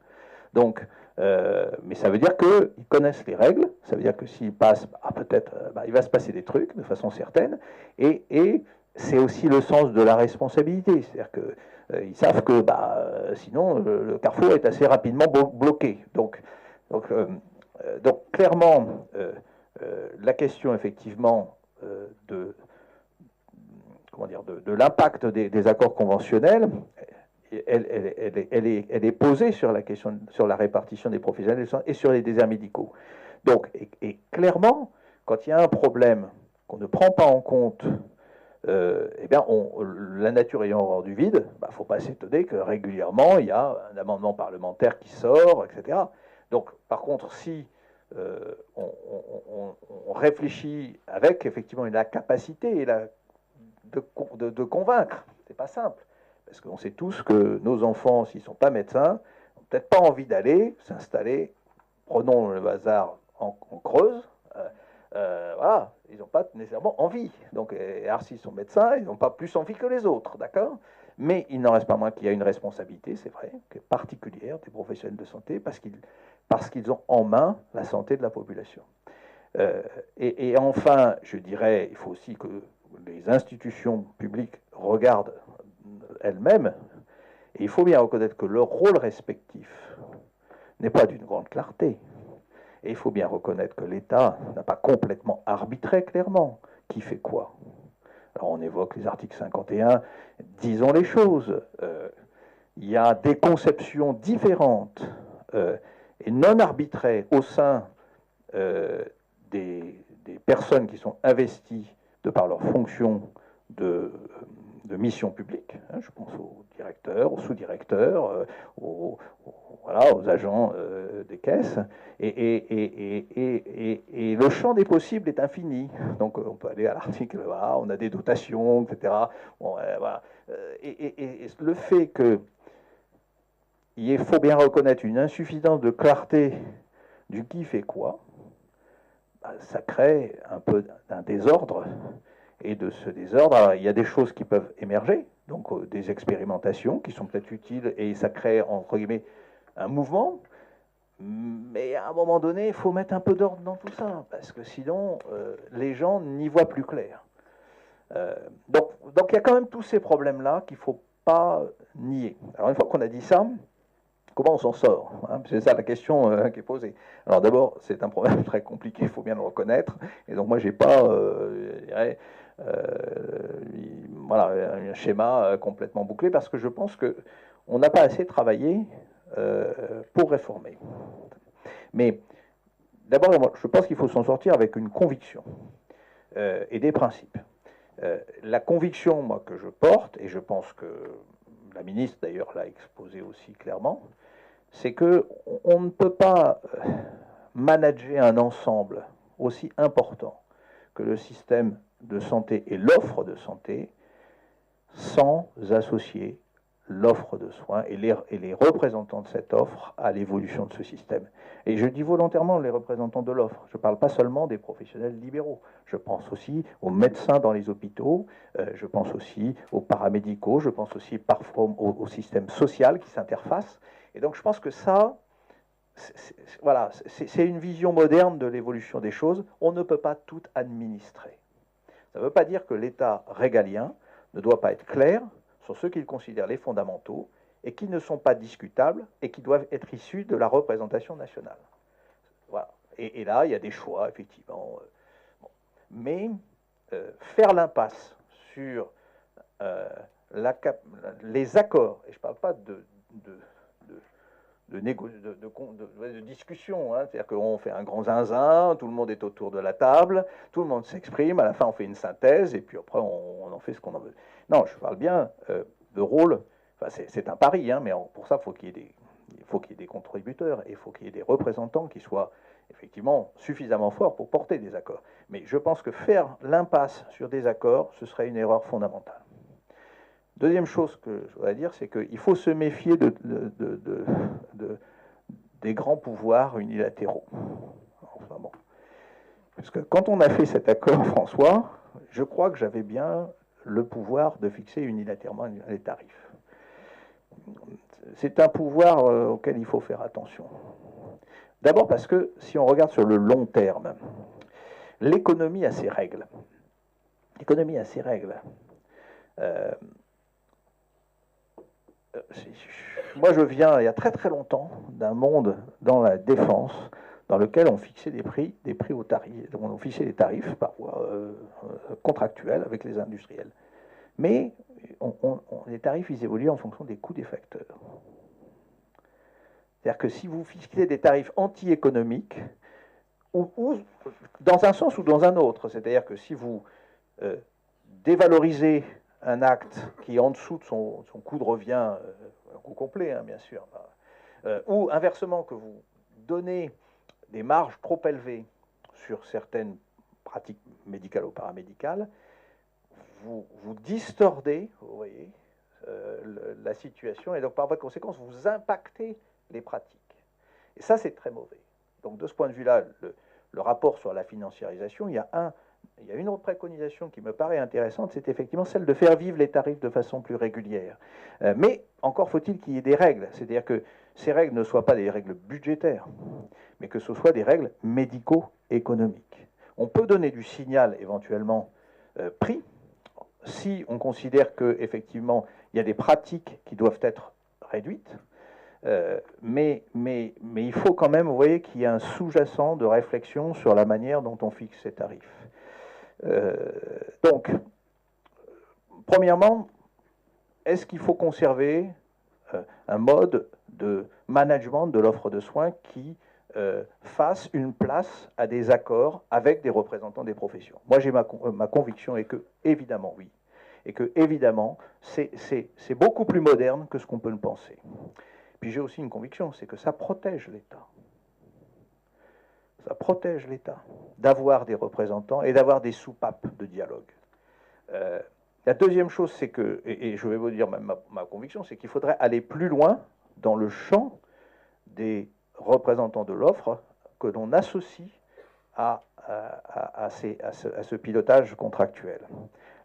Donc, mais ça veut dire qu'ils connaissent les règles, ça veut dire que s'ils passent, peut-être, il va se passer des trucs de façon certaine, et c'est aussi le sens de la responsabilité, c'est-à-dire qu'ils savent que sinon le carrefour est assez rapidement bloqué. Donc clairement, la question effectivement de l'impact des accords conventionnels, elle est posée sur la question, sur la répartition des professionnels et sur les déserts médicaux. Donc, et clairement, quand il y a un problème qu'on ne prend pas en compte, la nature ayant horreur du vide, il ne faut pas s'étonner que régulièrement, il y a un amendement parlementaire qui sort, etc. Donc, par contre, si on réfléchit avec effectivement la capacité de convaincre, c'est pas simple. Parce qu'on sait tous que nos enfants, s'ils ne sont pas médecins, n'ont peut-être pas envie d'aller s'installer, prenons le hasard en Creuse, voilà, ils n'ont pas nécessairement envie. Donc, s'ils sont médecins, ils n'ont pas plus envie que les autres, d'accord? Mais il n'en reste pas moins qu'il y a une responsabilité, c'est vrai, qui est particulière des professionnels de santé, parce qu'ils ont en main la santé de la population. Et enfin, je dirais, il faut aussi que les institutions publiques regardent elles-mêmes, et il faut bien reconnaître que leur rôle respectif n'est pas d'une grande clarté. Et il faut bien reconnaître que l'État n'a pas complètement arbitré clairement qui fait quoi. Alors on évoque les articles 51, disons les choses. Il y a des conceptions différentes et non arbitrées au sein des personnes qui sont investies de par leur fonction de mission publique. Je pense aux directeurs, aux sous-directeurs, aux agents des caisses. Et le champ des possibles est infini. Donc on peut aller à l'article, on a des dotations, etc. Bon, voilà. Et le fait qu'il faut bien reconnaître une insuffisance de clarté du qui fait quoi, ça crée un peu d'un désordre. Et de ce désordre, alors, il y a des choses qui peuvent émerger, donc des expérimentations qui sont peut-être utiles, et ça crée, entre guillemets, un mouvement. Mais à un moment donné, il faut mettre un peu d'ordre dans tout ça, parce que sinon, les gens n'y voient plus clair. Donc il y a quand même tous ces problèmes-là qu'il ne faut pas nier. Alors une fois qu'on a dit ça, comment on s'en sort, c'est ça la question qui est posée. Alors d'abord, c'est un problème très compliqué, il faut bien le reconnaître. Et donc moi, j'ai pas, voilà, un schéma complètement bouclé, parce que je pense qu'on n'a pas assez travaillé pour réformer. Mais d'abord, je pense qu'il faut s'en sortir avec une conviction et des principes. La conviction, moi, que je porte, et je pense que la ministre, d'ailleurs, l'a exposé aussi clairement, c'est qu'on ne peut pas manager un ensemble aussi important que le système de santé et l'offre de santé sans associer l'offre de soins et les représentants de cette offre à l'évolution de ce système. Et je dis volontairement les représentants de l'offre. Je ne parle pas seulement des professionnels libéraux. Je pense aussi aux médecins dans les hôpitaux, je pense aussi aux paramédicaux, je pense aussi parfois au système social qui s'interface. Et donc je pense que ça, voilà, c'est une vision moderne de l'évolution des choses. On ne peut pas tout administrer. Ça ne veut pas dire que l'État régalien ne doit pas être clair sur ce qu'il considère les fondamentaux et qui ne sont pas discutables et qui doivent être issus de la représentation nationale. Voilà. Et là, il y a des choix, effectivement. Bon. Mais faire l'impasse sur les accords, et je ne parle pas de discussion, hein, c'est-à-dire qu'on fait un grand zinzin, tout le monde est autour de la table, tout le monde s'exprime, à la fin on fait une synthèse, et puis après on en fait ce qu'on en veut. Non, je parle bien de rôle, enfin, c'est un pari, hein, mais pour ça il faut qu'il y ait des contributeurs, et il faut qu'il y ait des représentants qui soient effectivement suffisamment forts pour porter des accords. Mais je pense que faire l'impasse sur des accords, ce serait une erreur fondamentale. Deuxième chose que je voudrais dire, c'est qu'il faut se méfier des grands pouvoirs unilatéraux. Enfin bon. Parce que quand on a fait cet accord, François, je crois que j'avais bien le pouvoir de fixer unilatéralement les tarifs. C'est un pouvoir auquel il faut faire attention. D'abord parce que si on regarde sur le long terme, l'économie a ses règles. L'économie a ses règles. Moi, je viens, il y a très très longtemps, d'un monde dans la défense dans lequel on fixait des prix au tarif. On fixait des tarifs parfois contractuels avec les industriels. Mais les tarifs, ils évoluent en fonction des coûts des facteurs. C'est-à-dire que si vous fixez des tarifs anti-économiques, ou dans un sens ou dans un autre, c'est-à-dire que si vous dévalorisez un acte qui est en dessous de son coût de revient, un coût complet, hein, bien sûr, ou inversement, que vous donnez des marges trop élevées sur certaines pratiques médicales ou paramédicales, vous distordez, vous voyez, la situation, et donc par voie de conséquence, vous impactez les pratiques. Et ça, c'est très mauvais. Donc de ce point de vue-là, le rapport sur la financiarisation, il y a une autre préconisation qui me paraît intéressante, c'est effectivement celle de faire vivre les tarifs de façon plus régulière. Mais encore faut-il qu'il y ait des règles, c'est-à-dire que ces règles ne soient pas des règles budgétaires, mais que ce soit des règles médico-économiques. On peut donner du signal éventuellement prix si on considère qu'effectivement il y a des pratiques qui doivent être réduites. Mais il faut quand même, vous voyez, qu'il y ait un sous-jacent de réflexion sur la manière dont on fixe ces tarifs. Donc, premièrement, est-ce qu'il faut conserver un mode de management de l'offre de soins qui fasse une place à des accords avec des représentants des professions? Moi, j'ai ma conviction est que, évidemment, oui. Et que, évidemment, c'est beaucoup plus moderne que ce qu'on peut le penser. Puis j'ai aussi une conviction, c'est que ça protège l'État. Ça protège l'État d'avoir des représentants et d'avoir des soupapes de dialogue. La deuxième chose, c'est que, et je vais vous dire ma conviction, c'est qu'il faudrait aller plus loin dans le champ des représentants de l'offre que l'on associe à ce pilotage contractuel.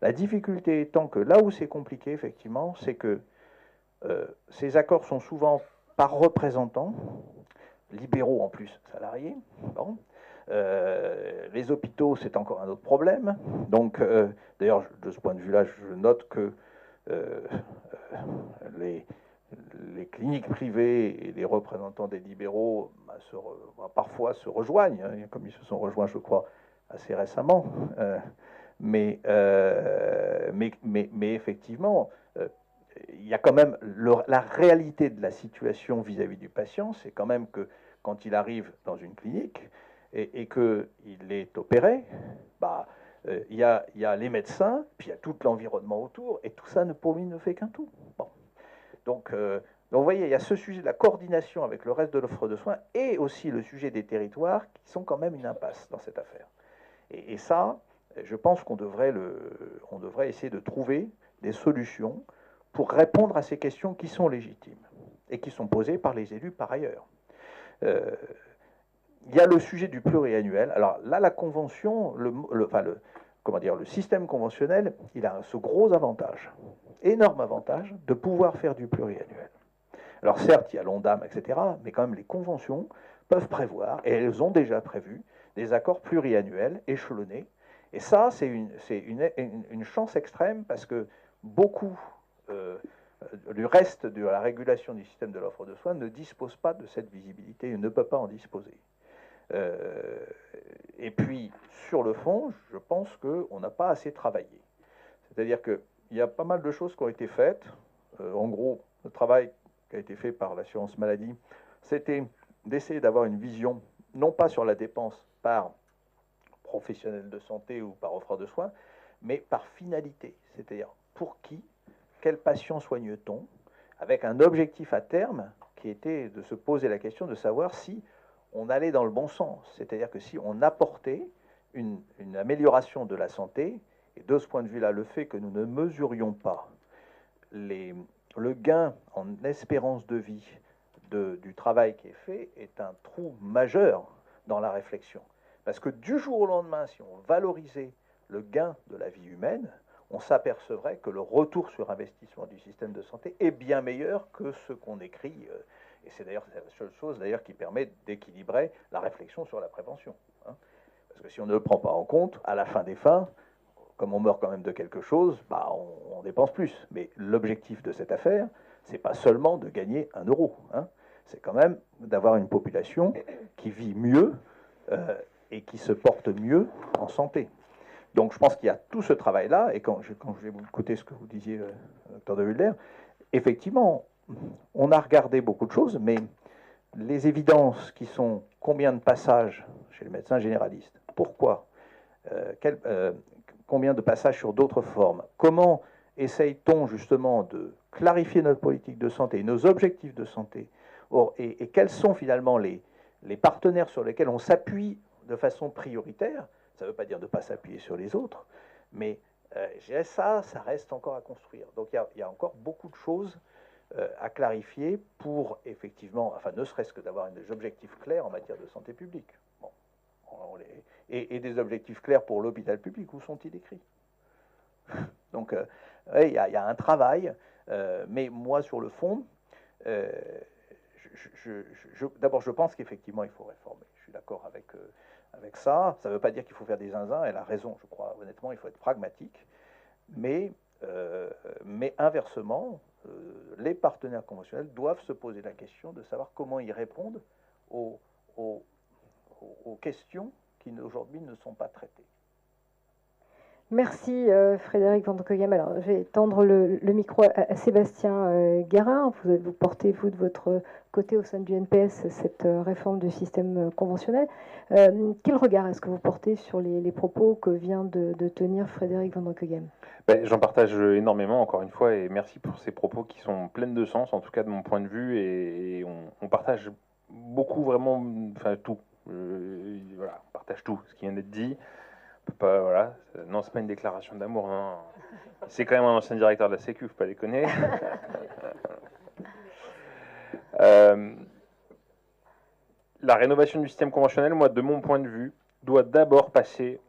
La difficulté étant que là où c'est compliqué, effectivement, c'est que ces accords sont souvent par représentants, libéraux en plus, salariés. Bon. Les hôpitaux, c'est encore un autre problème. Donc, d'ailleurs, de ce point de vue-là, je note que les cliniques privées et les représentants des libéraux parfois se rejoignent, hein, comme ils se sont rejoints, je crois, assez récemment. Mais effectivement, il y a quand même la réalité de la situation vis-à-vis du patient, c'est quand même que quand il arrive dans une clinique et qu'il est opéré, bah, il y a les médecins, puis il y a tout l'environnement autour, et tout ça pour lui ne fait qu'un tout. Bon. Donc, vous voyez, il y a ce sujet de la coordination avec le reste de l'offre de soins et aussi le sujet des territoires qui sont quand même une impasse dans cette affaire. Et ça, je pense qu'on devrait essayer de trouver des solutions pour répondre à ces questions qui sont légitimes et qui sont posées par les élus par ailleurs. Il y a le sujet du pluriannuel. Alors là, la convention, le système conventionnel, il a ce gros avantage, énorme avantage, de pouvoir faire du pluriannuel. Alors certes, il y a l'ONDAM, etc., mais quand même les conventions peuvent prévoir, et elles ont déjà prévu, des accords pluriannuels échelonnés. Et ça, c'est une chance extrême parce que beaucoup du reste de la régulation du système de l'offre de soins ne dispose pas de cette visibilité et ne peut pas en disposer. Et puis, sur le fond, je pense qu'on n'a pas assez travaillé. C'est-à-dire qu'il y a pas mal de choses qui ont été faites. En gros, le travail qui a été fait par l'assurance maladie, c'était d'essayer d'avoir une vision, non pas sur la dépense par professionnel de santé ou par offre de soins, mais par finalité. C'est-à-dire pour qui, quel patient soigne-t-on, avec un objectif à terme qui était de se poser la question de savoir si on allait dans le bon sens. C'est-à-dire que si on apportait une amélioration de la santé, et de ce point de vue-là, le fait que nous ne mesurions pas le gain en espérance de vie du travail qui est fait est un trou majeur dans la réflexion. Parce que du jour au lendemain, si on valorisait le gain de la vie humaine, on s'apercevrait que le retour sur investissement du système de santé est bien meilleur que ce qu'on écrit. Et c'est d'ailleurs la seule chose d'ailleurs qui permet d'équilibrer la réflexion sur la prévention. Hein. Parce que si on ne le prend pas en compte, à la fin des fins, comme on meurt quand même de quelque chose, bah on dépense plus. Mais l'objectif de cette affaire, c'est pas seulement de gagner 1 euro. Hein. C'est quand même d'avoir une population qui vit mieux et qui se porte mieux en santé. Donc je pense qu'il y a tout ce travail-là, et quand je vais vous écouter ce que vous disiez, Dr de Hulder, effectivement, on a regardé beaucoup de choses, mais les évidences qui sont combien de passages chez le médecin généraliste, pourquoi, combien de passages sur d'autres formes, comment essaye-t-on justement de clarifier notre politique de santé, nos objectifs de santé, et quels sont finalement les partenaires sur lesquels on s'appuie de façon prioritaire. Ça ne veut pas dire de ne pas s'appuyer sur les autres, mais ça reste encore à construire. Donc il y a encore beaucoup de choses à clarifier pour effectivement, enfin ne serait-ce que d'avoir des objectifs clairs en matière de santé publique. Bon, et des objectifs clairs pour l'hôpital public, où sont-ils écrits? Donc il y a un travail, mais moi sur le fond, d'abord je pense qu'effectivement il faut réformer. Je suis d'accord avec ça. Ça ne veut pas dire qu'il faut faire des zinzins, elle a raison, je crois, honnêtement, il faut être pragmatique, mais inversement, les partenaires conventionnels doivent se poser la question de savoir comment ils répondent aux questions qui aujourd'hui ne sont pas traitées. Merci Frédéric Vanderkoghem. Alors je vais tendre le micro à Sébastien Guérin. Vous portez, vous, de votre côté au sein du NPS, cette réforme du système conventionnel. Quel regard est-ce que vous portez sur les propos que vient de tenir Frédéric Vanderkoghem? J'en partage énormément, encore une fois, et merci pour ces propos qui sont pleins de sens, en tout cas de mon point de vue, et on partage beaucoup, vraiment, enfin tout. Voilà, on partage tout, ce qui vient d'être dit. Pas, voilà. Non, c'est pas une déclaration d'amour. Non. C'est quand même un ancien directeur de la Sécu, faut pas déconner. La rénovation du système conventionnel, moi, de mon point de vue, doit d'abord passer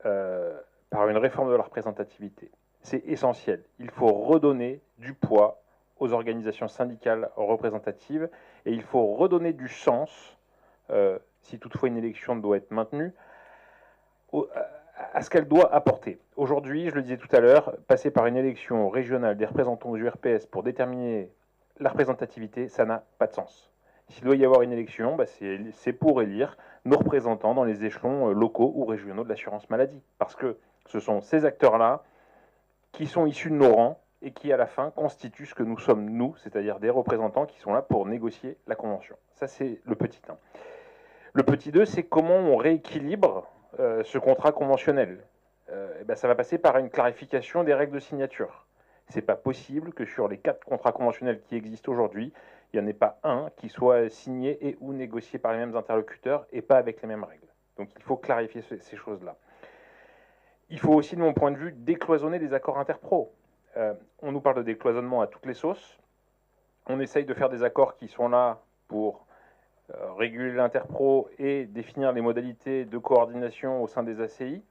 par une réforme de la représentativité. C'est essentiel. Il faut redonner du poids aux organisations syndicales représentatives et il faut redonner du sens, si toutefois une élection doit être maintenue, à ce qu'elle doit apporter. Aujourd'hui, je le disais tout à l'heure, passer par une élection régionale des représentants du RPS pour déterminer la représentativité, ça n'a pas de sens. S'il doit y avoir une élection, c'est pour élire nos représentants dans les échelons locaux ou régionaux de l'assurance maladie. Parce que Ce sont ces acteurs-là qui sont issus de nos rangs et qui, à la fin, constituent ce que nous sommes, nous, c'est-à-dire des représentants qui sont là pour négocier la Convention. Ça, c'est le petit 1. Le petit 2, c'est comment on rééquilibre ce contrat conventionnel. Ça va passer par une clarification des règles de signature. C'est pas possible que sur les 4 contrats conventionnels qui existent aujourd'hui, il n'y en ait pas un qui soit signé et ou négocié par les mêmes interlocuteurs et pas avec les mêmes règles. Donc il faut clarifier ces choses-là. Il faut aussi, de mon point de vue, décloisonner les accords interpro. On nous parle de décloisonnement à toutes les sauces. On essaye de faire des accords qui sont là pour réguler l'interpro et définir les modalités de coordination au sein des ACI.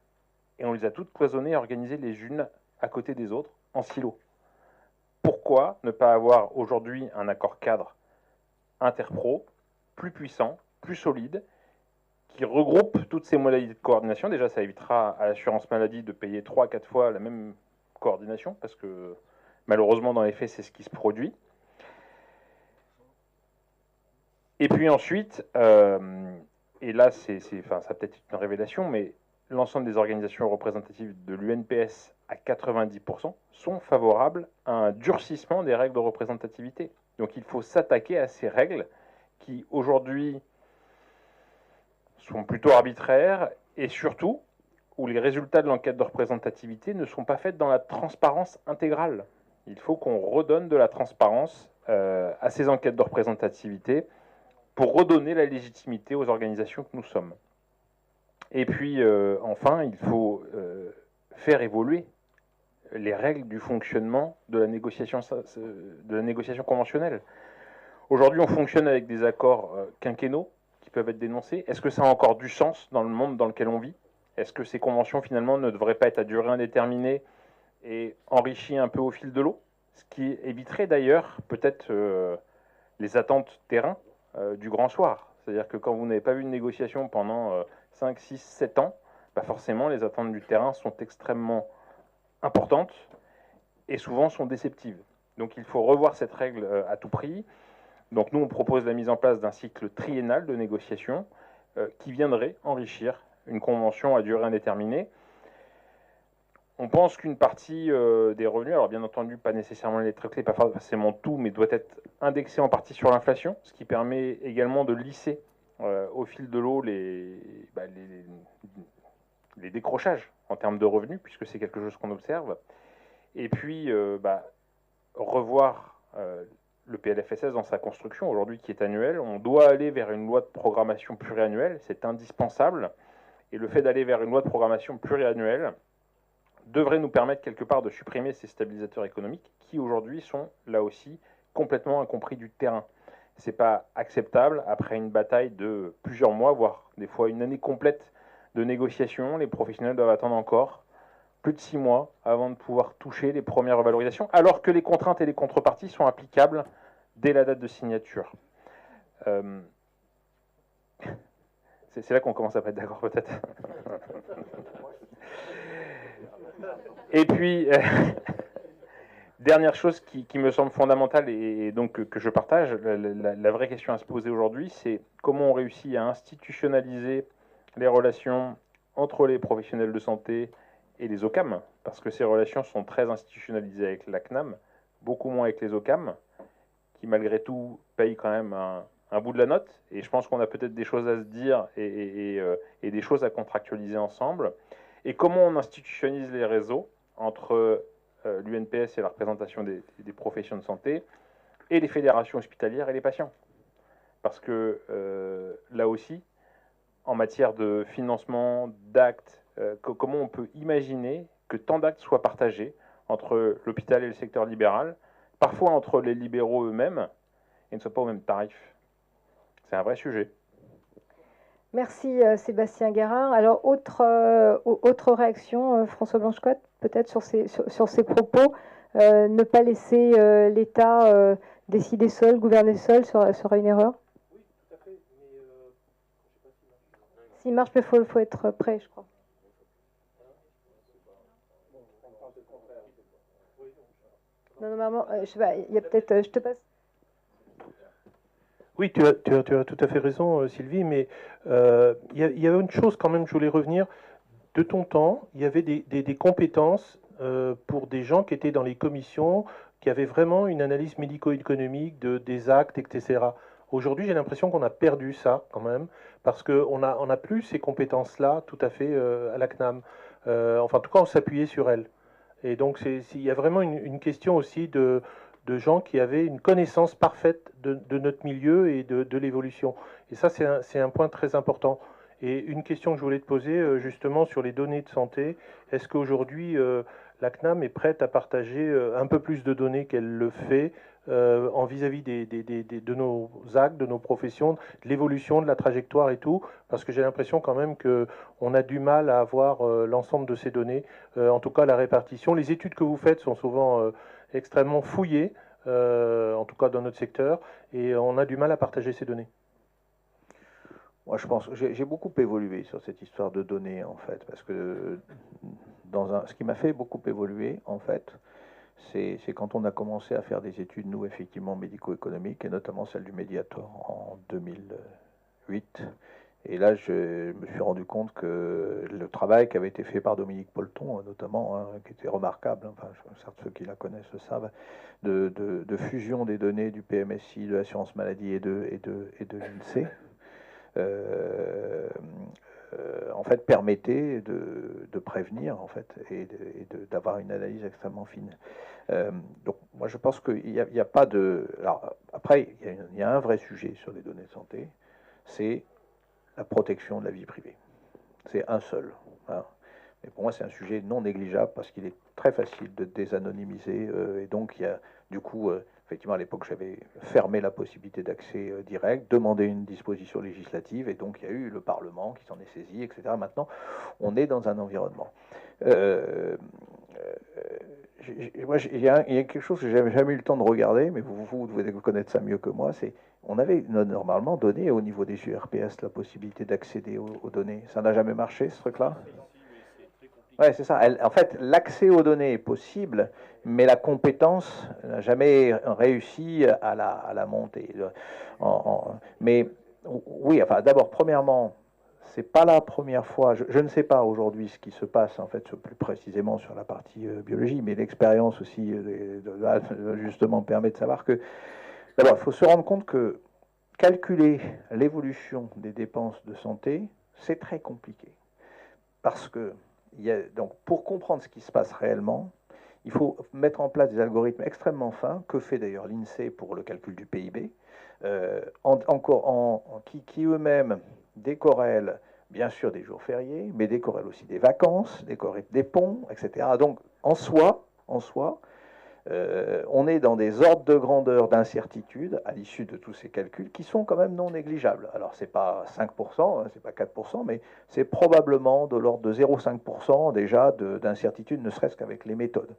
Et on les a toutes cloisonnées et organisées les unes à côté des autres en silo. Pourquoi ne pas avoir aujourd'hui un accord cadre interpro plus puissant, plus solide, qui regroupe toutes ces modalités de coordination? Déjà, ça évitera à l'assurance maladie de payer 3 à 4 fois la même coordination, parce que malheureusement, dans les faits, c'est ce qui se produit. Et puis ensuite, et là, ça peut être une révélation, mais l'ensemble des organisations représentatives de l'UNPS à 90% sont favorables à un durcissement des règles de représentativité. Donc il faut s'attaquer à ces règles qui aujourd'hui sont plutôt arbitraires et surtout où les résultats de l'enquête de représentativité ne sont pas faits dans la transparence intégrale. Il faut qu'on redonne de la transparence à ces enquêtes de représentativité pour redonner la légitimité aux organisations que nous sommes. Et puis, enfin, il faut faire évoluer les règles du fonctionnement de la négociation conventionnelle. Aujourd'hui, on fonctionne avec des accords quinquennaux qui peuvent être dénoncés. Est-ce que ça a encore du sens dans le monde dans lequel on vit? Est-ce que ces conventions, finalement, ne devraient pas être à durée indéterminée et enrichies un peu au fil de l'eau? Ce qui éviterait d'ailleurs peut-être les attentes terrain du grand soir. C'est-à-dire que quand vous n'avez pas eu une négociation pendant 5, 6, 7 ans, forcément, les attentes du terrain sont extrêmement importantes et souvent sont déceptives. Donc il faut revoir cette règle à tout prix. Donc nous, on propose la mise en place d'un cycle triennal de négociation qui viendrait enrichir une convention à durée indéterminée. On pense qu'une partie des revenus, alors bien entendu pas nécessairement les lettres clés, pas forcément tout, mais doit être indexé en partie sur l'inflation, ce qui permet également de lisser au fil de l'eau les décrochages en termes de revenus, puisque c'est quelque chose qu'on observe. Et puis revoir le PLFSS dans sa construction, aujourd'hui qui est annuel. On doit aller vers une loi de programmation pluriannuelle, c'est indispensable. Et le fait d'aller vers une loi de programmation pluriannuelle devrait nous permettre quelque part de supprimer ces stabilisateurs économiques qui aujourd'hui sont là aussi complètement incompris du terrain. C'est pas acceptable après une bataille de plusieurs mois, voire des fois une année complète de négociations. Les professionnels doivent attendre encore plus de 6 mois avant de pouvoir toucher les premières revalorisations, alors que les contraintes et les contreparties sont applicables dès la date de signature. C'est là qu'on commence à pas être d'accord peut-être. Et puis, dernière chose qui me semble fondamentale et donc que je partage, la vraie question à se poser aujourd'hui, c'est comment on réussit à institutionnaliser les relations entre les professionnels de santé et les OCAM, parce que ces relations sont très institutionnalisées avec la CNAM, beaucoup moins avec les OCAM, qui malgré tout payent quand même un bout de la note, et je pense qu'on a peut-être des choses à se dire et des choses à contractualiser ensemble. Et comment on institutionnalise les réseaux entre l'UNPS et la représentation des professions de santé et les fédérations hospitalières et les patients. Parce que là aussi, en matière de financement, d'actes, comment on peut imaginer que tant d'actes soient partagés entre l'hôpital et le secteur libéral, parfois entre les libéraux eux-mêmes, et ne soient pas au même tarif. C'est un vrai sujet. Merci Sébastien Guérard. Alors, autre réaction, François Blanchecotte, peut-être sur ces propos. Ne pas laisser l'État décider seul, gouverner seul, sera une erreur? Oui, tout à fait. Mais je sais pas s'il marche, mais il faut être prêt, je crois. Non, normalement, je sais pas, il y a peut-être... je te passe. Oui, tu as tout à fait raison, Sylvie, mais il y a une chose quand même, je voulais revenir. de ton temps, il y avait des compétences pour des gens qui étaient dans les commissions, qui avaient vraiment une analyse médico-économique des actes, etc. Aujourd'hui, j'ai l'impression qu'on a perdu ça quand même, parce qu'on n'a plus ces compétences-là tout à fait à la CNAM. Enfin, en tout cas, on s'appuyait sur elles. Et donc, il y a vraiment une question aussi de gens qui avaient une connaissance parfaite de notre milieu et de l'évolution. Et ça, c'est un point très important. Et une question que je voulais te poser, justement, sur les données de santé, est-ce qu'aujourd'hui, la CNAM est prête à partager un peu plus de données qu'elle le fait en vis-à-vis de nos actes, de nos professions, de l'évolution, de la trajectoire et tout, parce que j'ai l'impression quand même qu'on a du mal à avoir l'ensemble de ces données, en tout cas la répartition. Les études que vous faites sont souvent extrêmement fouillées, en tout cas dans notre secteur, et on a du mal à partager ces données. Moi, je pense que j'ai beaucoup évolué sur cette histoire de données, en fait, parce que ce qui m'a fait beaucoup évoluer, en fait, c'est quand on a commencé à faire des études, nous, effectivement, médico-économiques, et notamment celle du Mediator en 2008. Et là, je me suis rendu compte que le travail qui avait été fait par Dominique Polton, notamment, hein, qui était remarquable, enfin, certes ceux qui la connaissent le savent, de fusion des données du PMSI, de l'assurance maladie et de l'INSEE, en fait, permettait de prévenir, en fait, et d'avoir une analyse extrêmement fine. Donc, moi, je pense qu'il n'y a pas de... Alors, après, il y a un vrai sujet sur les données de santé, c'est la protection de la vie privée. C'est un seul. Hein. Mais pour moi, c'est un sujet non négligeable parce qu'il est très facile de désanonymiser. Et donc, il y a du coup... effectivement, à l'époque, j'avais fermé la possibilité d'accès direct, demandé une disposition législative, et donc il y a eu le Parlement qui s'en est saisi, etc. Maintenant, on est dans un environnement. Moi, il y a quelque chose que j'avais jamais eu le temps de regarder, mais vous devez connaître ça mieux que moi, c'est on avait normalement donné au niveau des URPS la possibilité d'accéder aux données. Ça n'a jamais marché, ce truc-là? Ouais, c'est ça. En fait, l'accès aux données est possible, mais la compétence n'a jamais réussi à la monter. Mais oui, enfin, d'abord, premièrement, c'est pas la première fois. Je ne sais pas aujourd'hui ce qui se passe, en fait, plus précisément sur la partie biologie, mais l'expérience aussi, justement, permet de savoir que, d'abord, il faut se rendre compte que calculer l'évolution des dépenses de santé, c'est très compliqué. Parce que donc, pour comprendre ce qui se passe réellement, il faut mettre en place des algorithmes extrêmement fins, que fait d'ailleurs l'INSEE pour le calcul du PIB, qui eux-mêmes décorrèlent bien sûr des jours fériés, mais décorrèlent aussi des vacances, décorrèlent des ponts, etc. Donc en soi, on est dans des ordres de grandeur d'incertitude à l'issue de tous ces calculs qui sont quand même non négligeables. Alors, ce n'est pas 5%, hein, ce n'est pas 4%, mais c'est probablement de l'ordre de 0,5% déjà d'incertitude, ne serait-ce qu'avec les méthodes.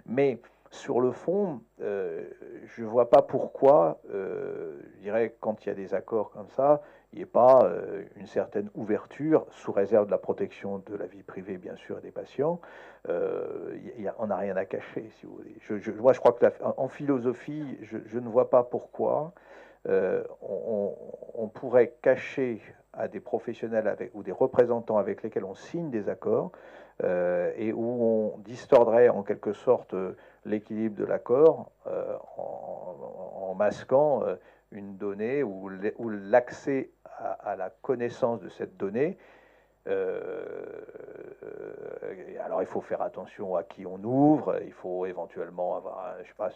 Mais sur le fond, je ne vois pas pourquoi, je dirais, quand il y a des accords comme ça, il n'y ait pas une certaine ouverture, sous réserve de la protection de la vie privée, bien sûr, et des patients. On n'a rien à cacher, si vous voulez. Moi, je crois qu'en philosophie, je ne vois pas pourquoi on pourrait cacher à des professionnels ou des représentants avec lesquels on signe des accords et où on distordrait en quelque sorte l'équilibre de l'accord en masquant une donnée ou l'accès à la connaissance de cette donnée. Alors il faut faire attention à qui on ouvre, il faut éventuellement avoir, je sais pas,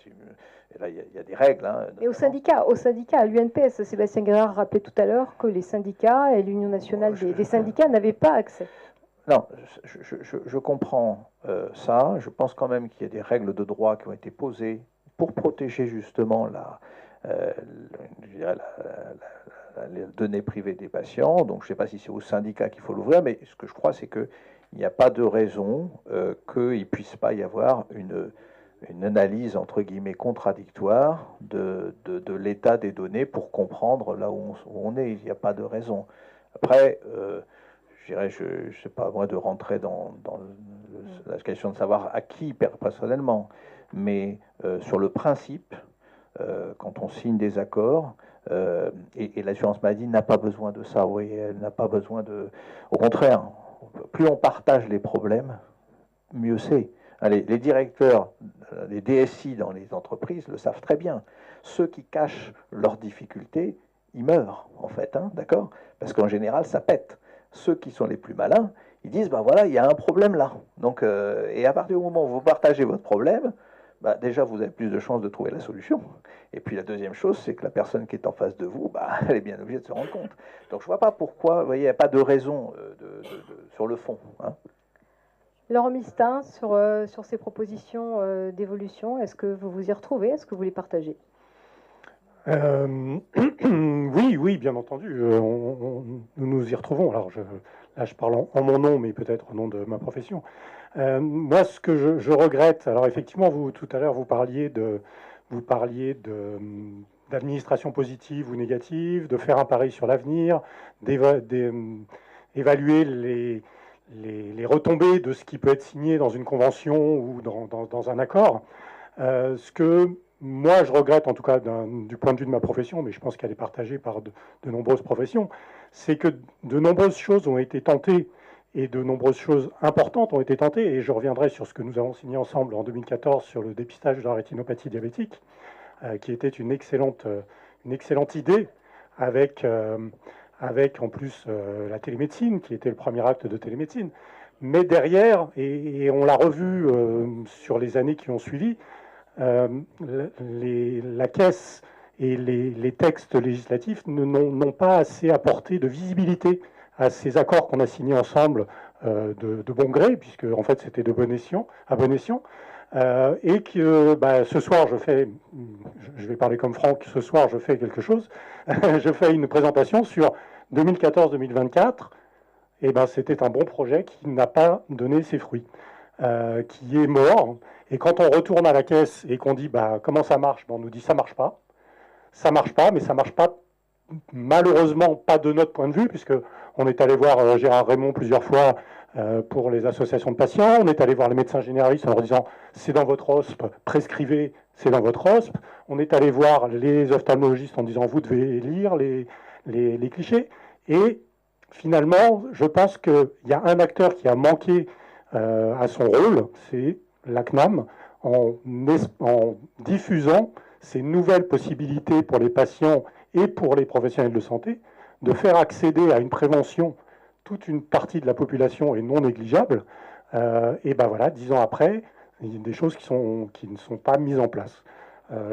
là il y a des règles. Hein, et au syndicat, à l'UNPS, Sébastien Guérard rappelait tout à l'heure que les syndicats et l'Union nationale des syndicats n'avaient pas accès. Non, je comprends ça. Je pense quand même qu'il y a des règles de droit qui ont été posées pour protéger justement les données privées des patients. Donc je ne sais pas si c'est au syndicat qu'il faut l'ouvrir, mais ce que je crois, c'est qu'il n'y a pas de raison qu'il ne puisse pas y avoir une analyse, entre guillemets, contradictoire de l'état des données pour comprendre là où on est. Il n'y a pas de raison. Après, je ne sais pas moi de rentrer dans la question de savoir à qui personnellement, mais sur le principe, quand on signe des accords, et l'assurance maladie n'a pas besoin de ça, oui, elle n'a pas besoin de... Au contraire, plus on partage les problèmes, mieux c'est. Allez, les directeurs, les DSI dans les entreprises le savent très bien. Ceux qui cachent leurs difficultés, ils meurent, en fait, hein, d'accord? Parce qu'en général, ça pète. Ceux qui sont les plus malins, ils disent, ben voilà, il y a un problème là. Donc, et à partir du moment où vous partagez votre problème, bah, déjà, vous avez plus de chances de trouver la solution. Et puis la deuxième chose, c'est que la personne qui est en face de vous, bah, elle est bien obligée de se rendre compte. Donc je ne vois pas pourquoi, vous voyez, il n'y a pas de raison sur le fond. Hein. Laurent Mistin, sur ces propositions d'évolution, est-ce que vous vous y retrouvez? Est-ce que vous les partagez? Oui, oui, bien entendu. Nous nous y retrouvons. Alors, là, je parle en mon nom, mais peut-être au nom de ma profession. Moi, ce que je regrette, alors effectivement, vous, tout à l'heure, vous parliez d'administration positive ou négative, de faire un pari sur l'avenir, d'évaluer les retombées de ce qui peut être signé dans une convention ou dans un accord. Ce que moi, je regrette, en tout cas du point de vue de ma profession, mais je pense qu'elle est partagée par de nombreuses professions, c'est que de nombreuses choses ont été tentées et de nombreuses choses importantes ont été tentées. Et je reviendrai sur ce que nous avons signé ensemble en 2014 sur le dépistage de la rétinopathie diabétique, qui était une excellente idée avec en plus la télémédecine, qui était le premier acte de télémédecine. Mais derrière, et on l'a revu sur les années qui ont suivi, la Caisse et les textes législatifs n'ont pas assez apporté de visibilité à ces accords qu'on a signés ensemble de bon gré, puisque en fait c'était de bon escient, à bon escient, et que ce soir je vais parler comme Franck, ce soir je fais quelque chose, je fais une présentation sur 2014-2024, et c'était un bon projet qui n'a pas donné ses fruits, qui est mort. Et quand on retourne à la caisse et qu'on dit comment ça marche, on nous dit ça marche pas, mais ça marche pas malheureusement pas de notre point de vue, puisque on est allé voir Gérard Raymond plusieurs fois pour les associations de patients, on est allé voir les médecins généralistes en leur disant c'est dans votre OSP, prescrivez, c'est dans votre OSP, on est allé voir les ophtalmologistes en disant vous devez lire les clichés, et finalement je pense qu'il y a un acteur qui a manqué à son rôle, c'est la CNAM, en diffusant ces nouvelles possibilités pour les patients et pour les professionnels de santé, de faire accéder à une prévention toute une partie de la population est non négligeable. Et voilà, 10 ans après, il y a des choses qui ne sont pas mises en place.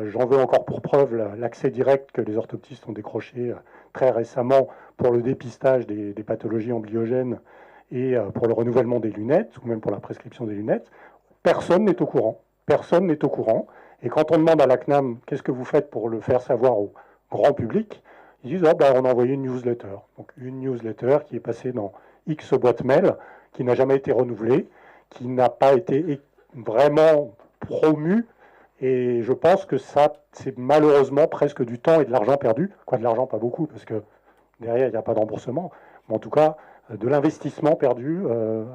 J'en veux encore pour preuve l'accès direct que les orthoptistes ont décroché très récemment pour le dépistage des pathologies embryogènes et pour le renouvellement des lunettes, ou même pour la prescription des lunettes. Personne n'est au courant. Personne n'est au courant. Et quand on demande à la CNAM, qu'est-ce que vous faites pour le faire savoir au grand public, ils disent, on a envoyé une newsletter. Donc une newsletter qui est passée dans X boîtes mail, qui n'a jamais été renouvelée, qui n'a pas été vraiment promue. Et je pense que ça, c'est malheureusement presque du temps et de l'argent perdu. Quoi, de l'argent, pas beaucoup, parce que derrière, il n'y a pas de remboursement. Mais en tout cas, de l'investissement perdu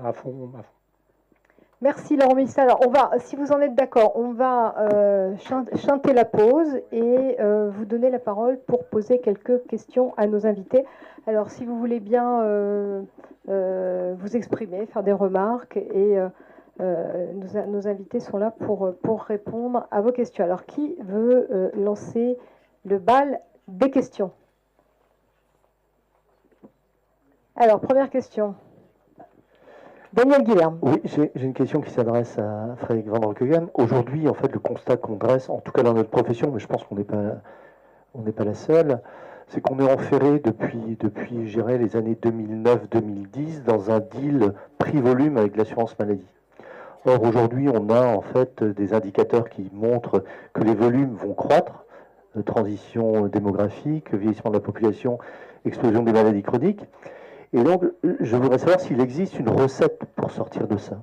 à fond. Merci Laurent Mistin. Alors, si vous en êtes d'accord, on va chanter la pause et vous donner la parole pour poser quelques questions à nos invités. Alors, si vous voulez bien vous exprimer, faire des remarques, et nos invités sont là pour répondre à vos questions. Alors, qui veut lancer le bal des questions? Alors, première question. Daniel Guilherme. Oui, j'ai une question qui s'adresse à Frédéric Van Rockeghem. Aujourd'hui, en fait, le constat qu'on dresse, en tout cas dans notre profession, mais je pense qu'on n'est pas la seule, c'est qu'on est enferré depuis je dirais, les années 2009-2010 dans un deal prix-volume avec l'assurance maladie. Or, aujourd'hui, on a en fait des indicateurs qui montrent que les volumes vont croître, transition démographique, vieillissement de la population, explosion des maladies chroniques. Et donc, je voudrais savoir s'il existe une recette pour sortir de ça.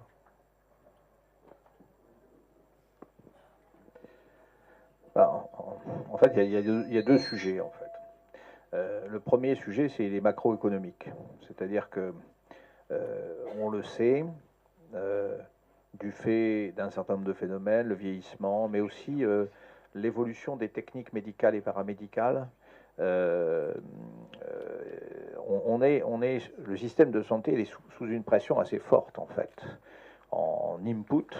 En fait, il y a deux sujets, en fait. Le premier sujet, c'est les macroéconomiques. C'est-à-dire que, on le sait, du fait d'un certain nombre de phénomènes, le vieillissement, mais aussi l'évolution des techniques médicales et paramédicales, on le système de santé il est sous une pression assez forte en fait, en input,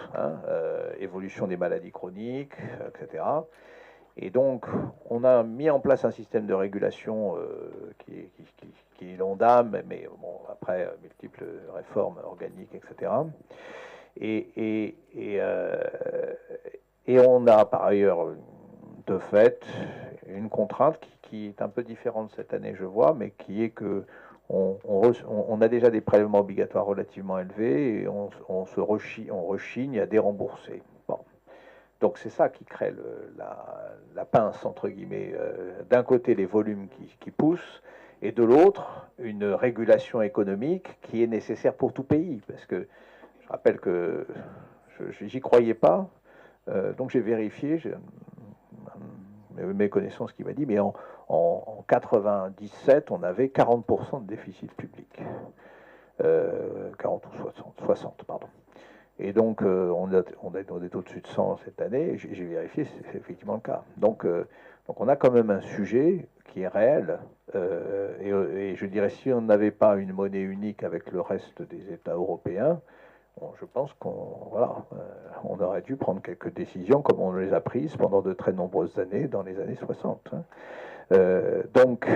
évolution des maladies chroniques, etc. Et donc, on a mis en place un système de régulation qui est l'ONDAM, mais bon, après, multiples réformes organiques, etc. Et on a par ailleurs, de fait, une contrainte qui est un peu différente cette année, je vois, mais qui est que on a déjà des prélèvements obligatoires relativement élevés et on rechigne à dérembourser. Bon. Donc c'est ça qui crée la pince, entre guillemets. D'un côté, les volumes qui poussent, et de l'autre, une régulation économique qui est nécessaire pour tout pays. Parce que je rappelle que j'y croyais pas, donc j'ai vérifié, mes connaissances qui m'a dit, mais en 97, on avait 40% de déficit public. 40 ou 60, pardon. Et donc, on est au-dessus de 100 cette année. J'ai vérifié, c'est effectivement le cas. Donc, on a quand même un sujet qui est réel. Et je dirais, si on n'avait pas une monnaie unique avec le reste des États européens, je pense on aurait dû prendre quelques décisions comme on les a prises pendant de très nombreuses années, dans les années 60. Donc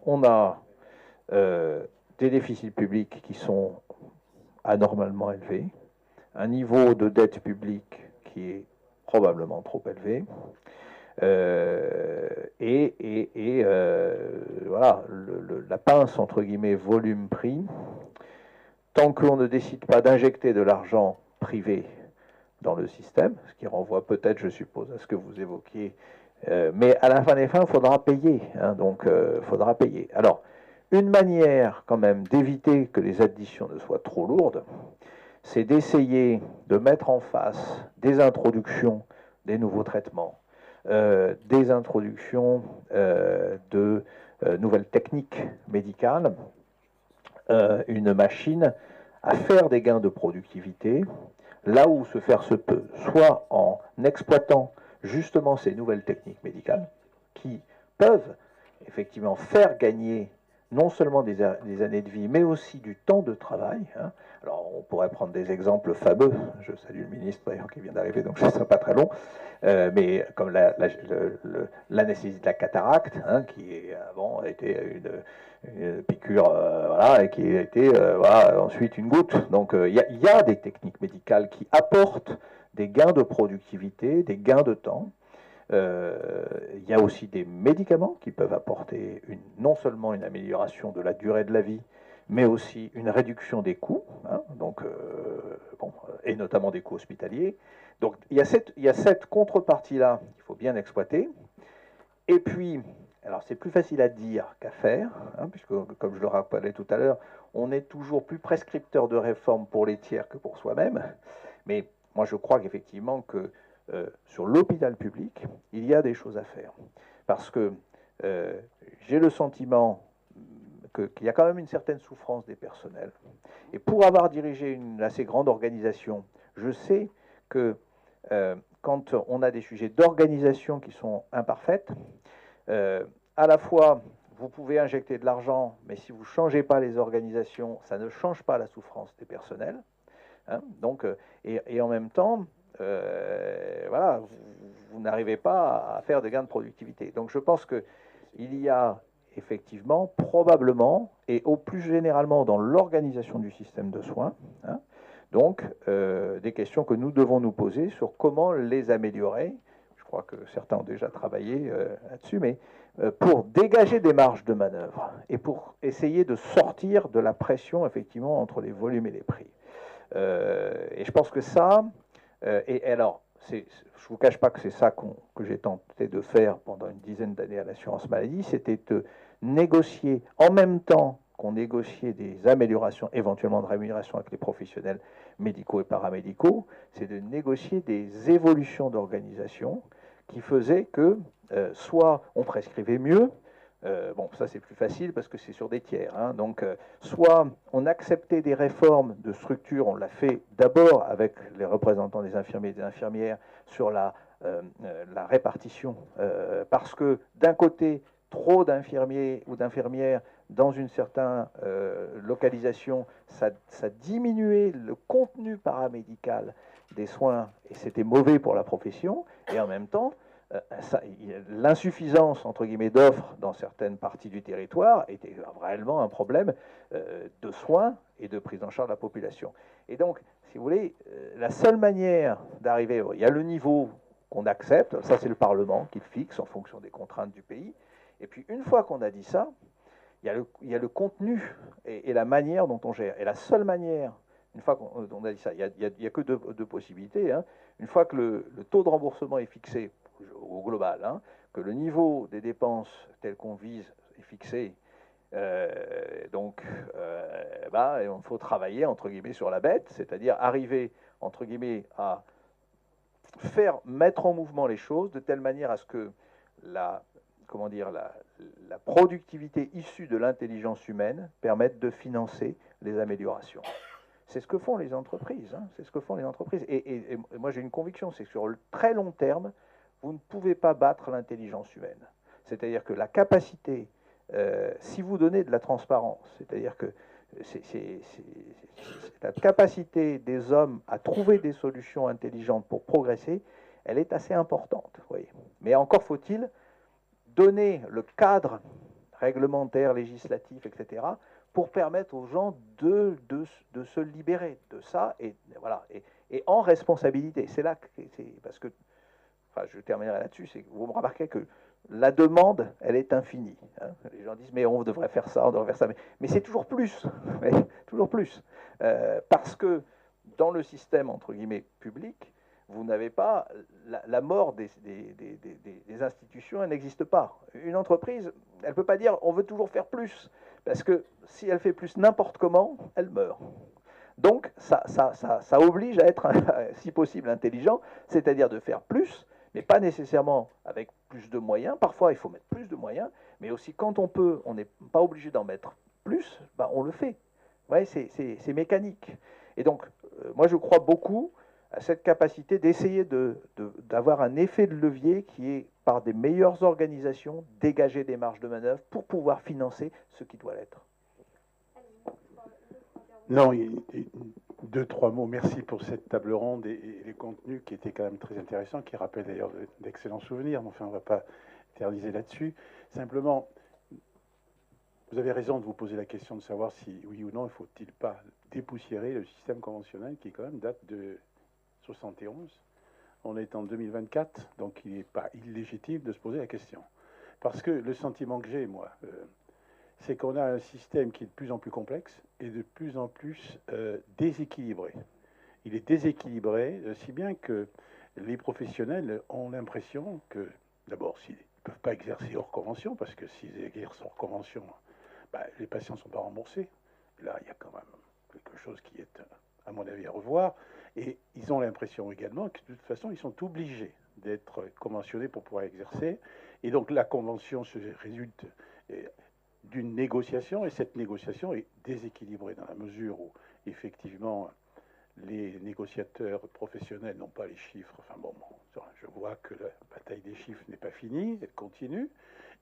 on a des déficits publics qui sont anormalement élevés, un niveau de dette publique qui est probablement trop élevé, voilà, la pince entre guillemets volume-prix. Tant qu'on ne décide pas d'injecter de l'argent privé dans le système, ce qui renvoie peut-être, je suppose, à ce que vous évoquiez, mais à la fin des fins, il faudra payer. Donc, il faudra payer. Alors, une manière quand même d'éviter que les additions ne soient trop lourdes, c'est d'essayer de mettre en face des introductions des nouveaux traitements, des introductions de nouvelles techniques médicales, une machine à faire des gains de productivité là où se faire se peut, soit en exploitant justement ces nouvelles techniques médicales qui peuvent effectivement faire gagner non seulement des années de vie, mais aussi du temps de travail. Alors, on pourrait prendre des exemples fameux. Je salue le ministre d'ailleurs qui vient d'arriver, donc ce ne sera pas très long. Mais comme l'anesthésie de la cataracte, qui avant a été une piqûre, voilà, et qui a été ensuite une goutte. Donc, il y a des techniques médicales qui apportent des gains de productivité, des gains de temps. Il y a aussi des médicaments qui peuvent apporter non seulement une amélioration de la durée de la vie, mais aussi une réduction des coûts, et notamment des coûts hospitaliers. Donc il y a cette contrepartie-là qu'il faut bien exploiter. Et puis, alors c'est plus facile à dire qu'à faire, puisque comme je le rappelais tout à l'heure, on est toujours plus prescripteur de réformes pour les tiers que pour soi-même. Mais moi je crois qu'effectivement que sur l'hôpital public, il y a des choses à faire. Parce que j'ai le sentiment qu'il y a quand même une certaine souffrance des personnels. Et pour avoir dirigé une assez grande organisation, je sais que quand on a des sujets d'organisation qui sont imparfaites, à la fois, vous pouvez injecter de l'argent, mais si vous ne changez pas les organisations, ça ne change pas la souffrance des personnels. Donc, et en même temps, voilà, vous n'arrivez pas à faire des gains de productivité. Donc je pense qu'il y a effectivement, probablement, et au plus généralement dans l'organisation du système de soins, donc des questions que nous devons nous poser sur comment les améliorer. Je crois que certains ont déjà travaillé là-dessus, mais pour dégager des marges de manœuvre et pour essayer de sortir de la pression, effectivement, entre les volumes et les prix. Et je pense que ça... et alors, je ne vous cache pas que c'est ça que j'ai tenté de faire pendant une dizaine d'années à l'assurance maladie, c'était de négocier, en même temps qu'on négociait des améliorations éventuellement de rémunération avec les professionnels médicaux et paramédicaux, c'est de négocier des évolutions d'organisation qui faisaient que soit on prescrivait mieux, bon, ça c'est plus facile parce que c'est sur des tiers. Donc, soit on acceptait des réformes de structure, on l'a fait d'abord avec les représentants des infirmiers et des infirmières sur la répartition, parce que d'un côté, trop d'infirmiers ou d'infirmières dans une certaine localisation, ça diminuait le contenu paramédical des soins et c'était mauvais pour la profession. Et en même temps, l'insuffisance entre guillemets d'offres dans certaines parties du territoire était réellement un problème de soins et de prise en charge de la population. Et donc, si vous voulez, la seule manière d'arriver, il y a le niveau qu'on accepte, ça c'est le Parlement qui le fixe en fonction des contraintes du pays. Et puis une fois qu'on a dit ça, il y a le contenu et la manière dont on gère. Et la seule manière, une fois qu'on a dit ça, il n'y a que deux possibilités. Hein. Une fois que le taux de remboursement est fixé au global, hein, que le niveau des dépenses tel qu'on vise est fixé, donc il faut travailler entre guillemets sur la bête, c'est-à-dire arriver entre guillemets à faire mettre en mouvement les choses de telle manière à ce que la productivité issue de l'intelligence humaine permette de financer les améliorations. C'est ce que font les entreprises. Hein, c'est ce que font les entreprises. Et moi, j'ai une conviction, c'est que sur le très long terme, vous ne pouvez pas battre l'intelligence humaine. C'est-à-dire que la capacité, si vous donnez de la transparence, c'est-à-dire que c'est la capacité des hommes à trouver des solutions intelligentes pour progresser, elle est assez importante. Vous voyez. Mais encore faut-il donner le cadre réglementaire, législatif, etc., pour permettre aux gens de se libérer de ça, et voilà, et en responsabilité. C'est là que parce que, enfin, je terminerai là-dessus, c'est que vous me remarquez que la demande, elle est infinie. Hein. Les gens disent, mais on devrait faire ça, on devrait faire ça, mais c'est toujours plus, toujours plus, parce que dans le système entre guillemets public, vous n'avez pas la mort des institutions, elle n'existe pas. Une entreprise, elle ne peut pas dire on veut toujours faire plus, parce que si elle fait plus n'importe comment, elle meurt. Donc ça oblige à être, si possible, intelligent, c'est-à-dire de faire plus, mais pas nécessairement avec plus de moyens. Parfois, il faut mettre plus de moyens, mais aussi quand on peut, on n'est pas obligé d'en mettre plus, ben, on le fait. Ouais, c'est mécanique. Et donc, moi, je crois beaucoup à cette capacité d'essayer d'avoir un effet de levier qui est, par des meilleures organisations, dégager des marges de manœuvre pour pouvoir financer ce qui doit l'être. Non, deux, trois mots. Merci pour cette table ronde et les contenus qui étaient quand même très intéressants, qui rappellent d'ailleurs d'excellents souvenirs. Mais enfin, on ne va pas éterniser là-dessus. Simplement, vous avez raison de vous poser la question de savoir si, oui ou non, il ne faut-il pas dépoussiérer le système conventionnel qui, quand même, date de 71. On est en 2024, donc il n'est pas illégitime de se poser la question. Parce que le sentiment que j'ai, moi, c'est qu'on a un système qui est de plus en plus complexe et de plus en plus déséquilibré. Il est déséquilibré, si bien que les professionnels ont l'impression que, d'abord, s'ils ne peuvent pas exercer hors convention, parce que s'ils exercent hors convention, ben, les patients ne sont pas remboursés. Là, il y a quand même quelque chose qui est, à mon avis, à revoir. Et ils ont l'impression également que, de toute façon, ils sont obligés d'être conventionnés pour pouvoir exercer. Et donc, la convention se résulte d'une négociation, et cette négociation est déséquilibrée dans la mesure où, effectivement, les négociateurs professionnels n'ont pas les chiffres. Enfin bon, je vois que la bataille des chiffres n'est pas finie, elle continue.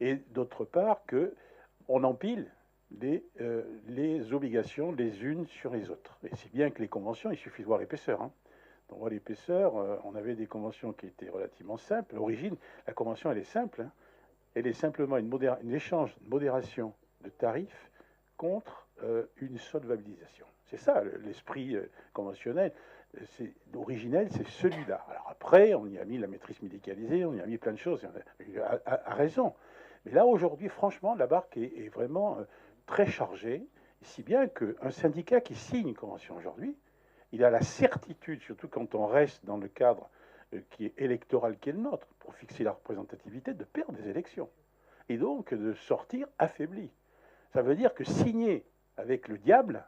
Et d'autre part, qu'on empile les obligations les unes sur les autres. Et si bien que les conventions, il suffit de voir l'épaisseur. Hein. On voit l'épaisseur, on avait des conventions qui étaient relativement simples. L'origine, la convention, elle est simple. Hein. Elle est simplement un échange, une modération de tarifs contre une solvabilisation. C'est ça l'esprit conventionnel. Originel, c'est celui-là. Alors après, on y a mis la maîtrise médicalisée, on y a mis plein de choses, à raison. Mais là, aujourd'hui, franchement, la barque est vraiment très chargée, si bien qu'un syndicat qui signe une convention aujourd'hui, il a la certitude, surtout quand on reste dans le cadre qui est électoral qui est le nôtre, pour fixer la représentativité, de perdre des élections. Et donc de sortir affaibli. Ça veut dire que signer avec le diable,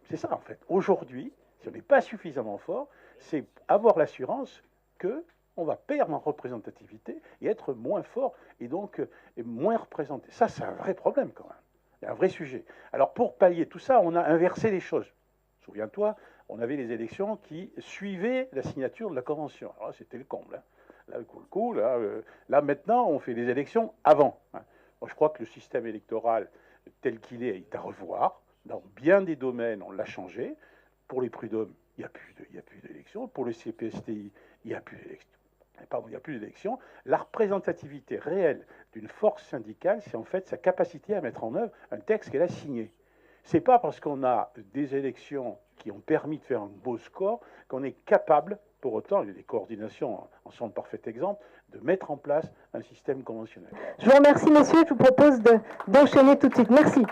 c'est ça en fait. Aujourd'hui, si on n'est pas suffisamment fort, c'est avoir l'assurance qu'on va perdre en représentativité et être moins fort et donc moins représenté. Ça, c'est un vrai problème quand même. C'est un vrai sujet. Alors pour pallier tout ça, on a inversé les choses. Souviens-toi, on avait les élections qui suivaient la signature de la Convention. Alors c'était le comble. Hein. Là, là, maintenant, on fait des élections avant. Hein. Je crois que le système électoral tel qu'il est à revoir. Dans bien des domaines, on l'a changé. Pour les prud'hommes, il n'y a plus d'élection. Pour le CPSTI, il n'y a plus d'élection. Pardon, il n'y a plus d'élection. La représentativité réelle d'une force syndicale, c'est en fait sa capacité à mettre en œuvre un texte qu'elle a signé. C'est pas parce qu'on a des élections qui ont permis de faire un beau score qu'on est capable, pour autant, les coordinations en sont le parfait exemple, de mettre en place un système conventionnel. Je vous remercie, monsieur. Je vous propose d'enchaîner tout de suite. Merci.